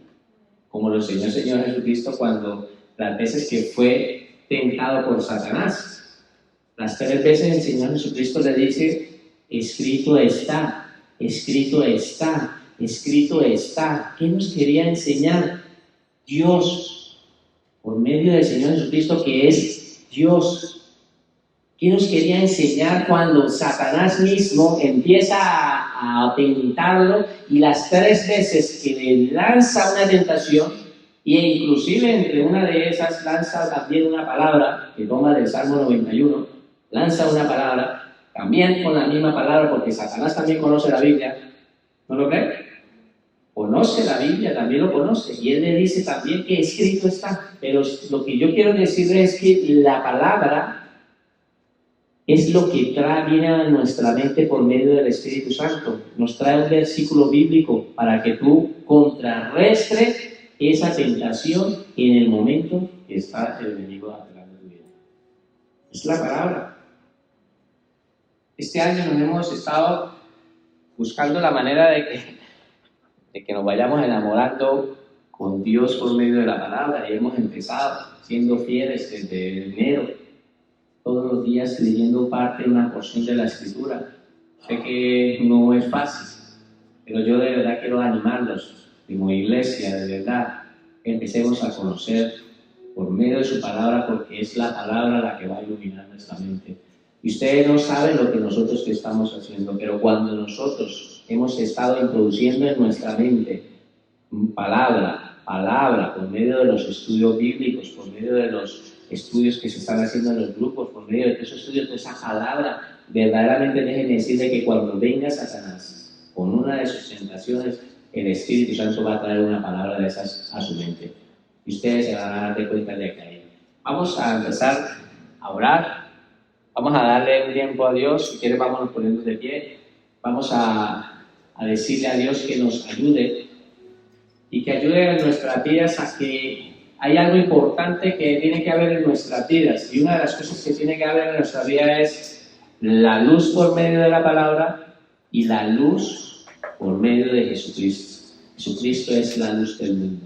Como lo enseñó el Señor Jesucristo cuando las veces que fue tentado por Satanás. Las 3 veces el Señor Jesucristo le dice, escrito está, escrito está, escrito está. ¿Qué nos quería enseñar Dios por medio del Señor Jesucristo, que es Dios? ¿Qué nos quería enseñar cuando Satanás mismo empieza a tentarlo y las 3 veces que le lanza una tentación, e inclusive entre una de esas lanza también una palabra que toma del Salmo 91, lanza una palabra, también con la misma palabra, porque Satanás también conoce la Biblia, ¿no lo cree? Conoce la Biblia, también lo conoce, y él le dice también que escrito está. Pero lo que yo quiero decirle es que la palabra es lo que viene a nuestra mente por medio del Espíritu Santo. Nos trae un versículo bíblico para que tú contrarrestes esa tentación en el momento que está el enemigo atacando tu vida. Es la palabra. Este año nos hemos estado buscando la manera de que nos vayamos enamorando con Dios por medio de la palabra, y hemos empezado siendo fieles desde enero, todos los días leyendo parte de una porción de la Escritura. Sé que no es fácil, pero yo de verdad quiero animarlos como iglesia, de verdad, que empecemos a conocer por medio de su palabra, porque es la palabra la que va a iluminar nuestra mente. Y ustedes no saben lo que nosotros que estamos haciendo, pero cuando nosotros hemos estado introduciendo en nuestra mente palabra, por medio de los estudios bíblicos, por medio de los estudios que se están haciendo en los grupos, por medio de esos estudios, de esa palabra, verdaderamente déjenme decirle que cuando venga Satanás con una de sus tentaciones, el Espíritu Santo va a traer una palabra de esas a su mente. Y ustedes se van a dar cuenta de que hay. Vamos a empezar a orar, vamos a darle un tiempo a Dios. Si quieres, vamos a ponernos de pie, vamos a decirle a Dios que nos ayude y que ayude en nuestras vidas a que hay algo importante que tiene que haber en nuestras vidas, y una de las cosas que tiene que haber en nuestra vida es la luz por medio de la palabra y la luz por medio de Jesucristo. Jesucristo es la luz del mundo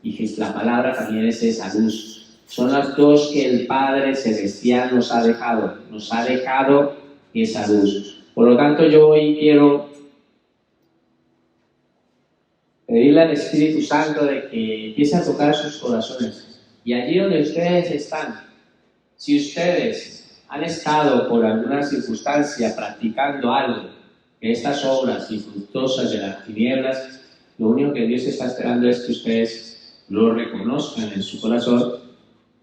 y la palabra también es esa luz. Son las dos que el Padre Celestial nos ha dejado esa luz. Por lo tanto, yo hoy quiero pedirle al Espíritu Santo de que empiece a tocar sus corazones. Y allí donde ustedes están, si ustedes han estado por alguna circunstancia practicando algo de estas obras infructuosas de las tinieblas, lo único que Dios está esperando es que ustedes lo reconozcan en su corazón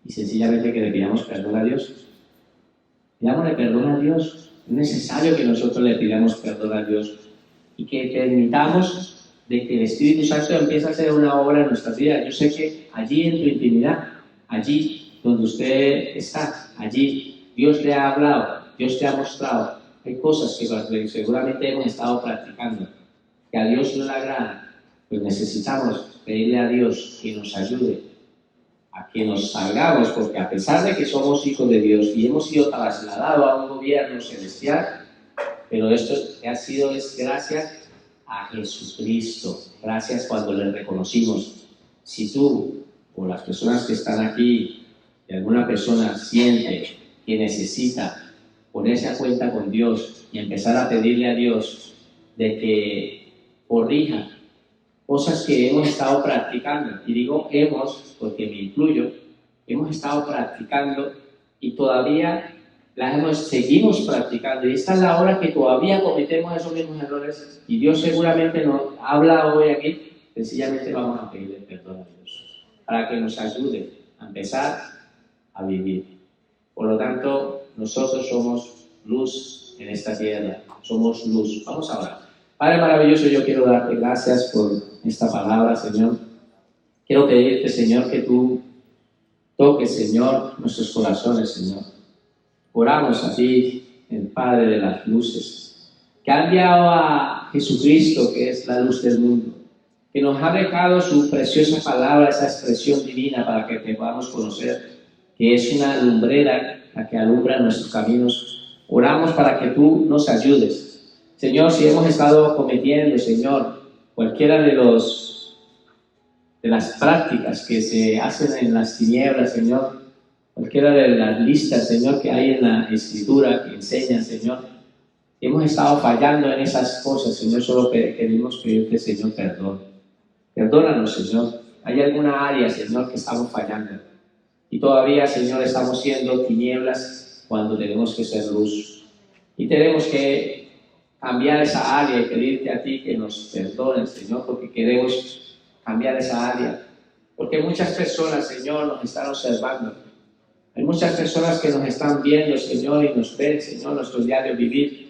y sencillamente que le pidamos perdón a Dios. Pidámosle perdón a Dios. Es necesario que nosotros le pidamos perdón a Dios y que permitamos de que el Espíritu Santo empiece a hacer una obra en nuestras vidas. Yo sé que allí en tu intimidad, allí donde usted está, allí Dios le ha hablado, Dios te ha mostrado. Hay cosas que seguramente hemos estado practicando, que a Dios no le agradan. Pues necesitamos pedirle a Dios que nos ayude a que nos salgamos, porque a pesar de que somos hijos de Dios y hemos sido trasladados a un gobierno celestial, pero esto ha sido gracias a Jesucristo, gracias cuando le reconocimos. Si tú o las personas que están aquí, si alguna persona siente que necesita ponerse a cuenta con Dios y empezar a pedirle a Dios de que corrija cosas que hemos estado practicando, y digo hemos porque me incluyo, hemos estado practicando y todavía seguimos practicando, y esta es la hora que todavía cometemos esos mismos errores, y Dios seguramente nos habla hoy aquí. Sencillamente vamos a pedirle perdón a Dios para que nos ayude a empezar a vivir. Por lo tanto, nosotros somos luz en esta tierra, somos luz. Vamos a orar. Padre maravilloso, yo quiero darte gracias por esta palabra, Señor. Quiero pedirte, Señor, que tú toques, Señor, nuestros corazones, Señor. Oramos a ti, el Padre de las luces, que ha enviado a Jesucristo, que es la luz del mundo, que nos ha dejado su preciosa palabra, esa expresión divina para que te podamos conocer, que es una lumbrera la que alumbra nuestros caminos. Oramos para que tú nos ayudes. Señor, si hemos estado cometiendo, Señor, cualquiera de las prácticas que se hacen en las tinieblas, Señor, cualquiera de las listas, Señor, que hay en la Escritura que enseñan, Señor, hemos estado fallando en esas cosas, Señor, solo queremos pedirte, Señor, perdón. Perdónanos, Señor. Hay alguna área, Señor, que estamos fallando. Y todavía, Señor, estamos siendo tinieblas cuando tenemos que ser luz. Y tenemos que cambiar esa área y pedirte a ti que nos perdones, Señor, porque queremos cambiar esa área. Porque muchas personas, Señor, nos están observando. Hay muchas personas que nos están viendo, Señor, y nos ven, Señor, nuestro diario vivir.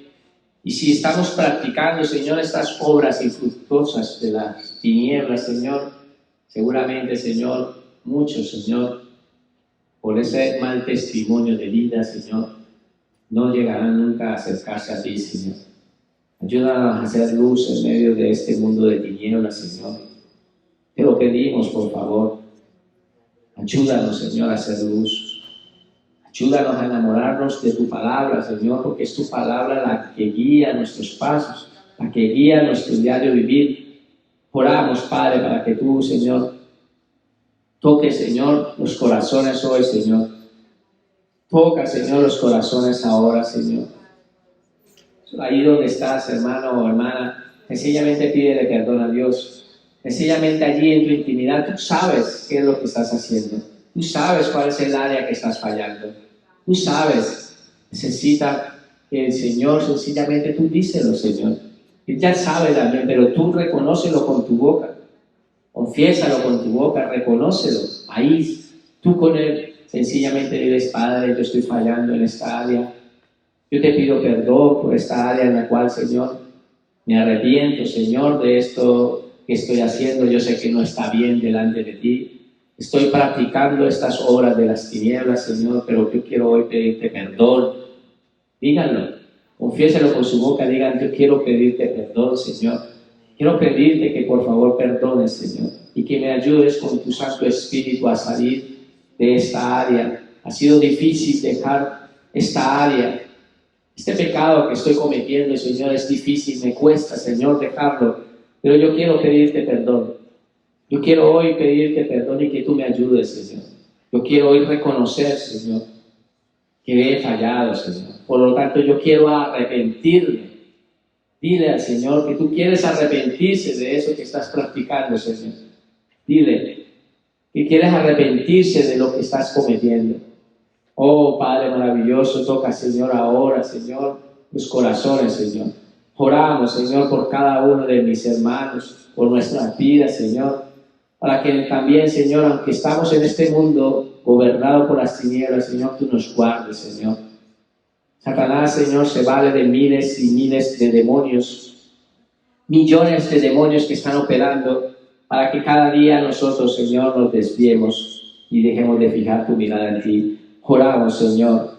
Y si estamos practicando, Señor, estas obras infructuosas de las tinieblas, Señor, seguramente, Señor, muchos, Señor, por ese mal testimonio de vida, Señor, no llegarán nunca a acercarse a ti, Señor. Ayúdanos a hacer luz en medio de este mundo de tinieblas, Señor. Te lo pedimos, por favor. Ayúdanos, Señor, a hacer luz. Ayúdanos a enamorarnos de tu palabra, Señor, porque es tu palabra la que guía nuestros pasos, la que guía nuestro diario vivir. Oramos, Padre, para que tú, Señor, toque, Señor, los corazones hoy, Señor. Toca, Señor, los corazones ahora, Señor. Ahí donde estás, hermano o hermana, sencillamente pídele perdón a Dios. Sencillamente allí en tu intimidad, tú sabes qué es lo que estás haciendo. Tú sabes cuál es el área que estás fallando. Tú sabes, necesita que el Señor, sencillamente tú díselo, Señor. Él ya sabe también, pero tú reconócelo con tu boca. Confiésalo con tu boca, reconócelo. Ahí, tú con Él, sencillamente diles, Padre, yo estoy fallando en esta área. Yo te pido perdón por esta área en la cual, Señor, me arrepiento, Señor, de esto que estoy haciendo. Yo sé que no está bien delante de ti. Estoy practicando estas obras de las tinieblas, Señor, pero yo quiero hoy pedirte perdón. Díganlo, confiéselo con su boca, digan, yo quiero pedirte perdón, Señor. Quiero pedirte que por favor perdones, Señor, y que me ayudes con tu Santo Espíritu a salir de esta área. Ha sido difícil dejar esta área. Este pecado que estoy cometiendo, Señor, es difícil, me cuesta, Señor, dejarlo, pero yo quiero pedirte perdón. Yo quiero hoy pedirte perdón y que tú me ayudes, Señor. Yo quiero hoy reconocer, Señor, que he fallado, Señor. Por lo tanto, yo quiero arrepentirme. Dile al Señor que tú quieres arrepentirse de eso que estás practicando, Señor. Dile que quieres arrepentirse de lo que estás cometiendo. Oh, Padre maravilloso, toca, Señor, ahora, Señor, los corazones, Señor. Oramos, Señor, por cada uno de mis hermanos, por nuestras vidas, Señor, para que también, Señor, aunque estamos en este mundo gobernado por las tinieblas, Señor, tú nos guardes, Señor. Satanás, Señor, se vale de miles y miles de demonios, millones de demonios que están operando para que cada día nosotros, Señor, nos desviemos y dejemos de fijar tu mirada en ti. Oramos, Señor,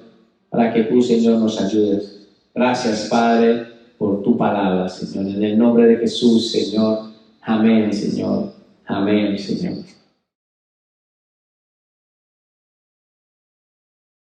para que tú, Señor, nos ayudes. Gracias, Padre, por tu palabra, Señor. En el nombre de Jesús, Señor. Amén, Señor. Amén, Señor.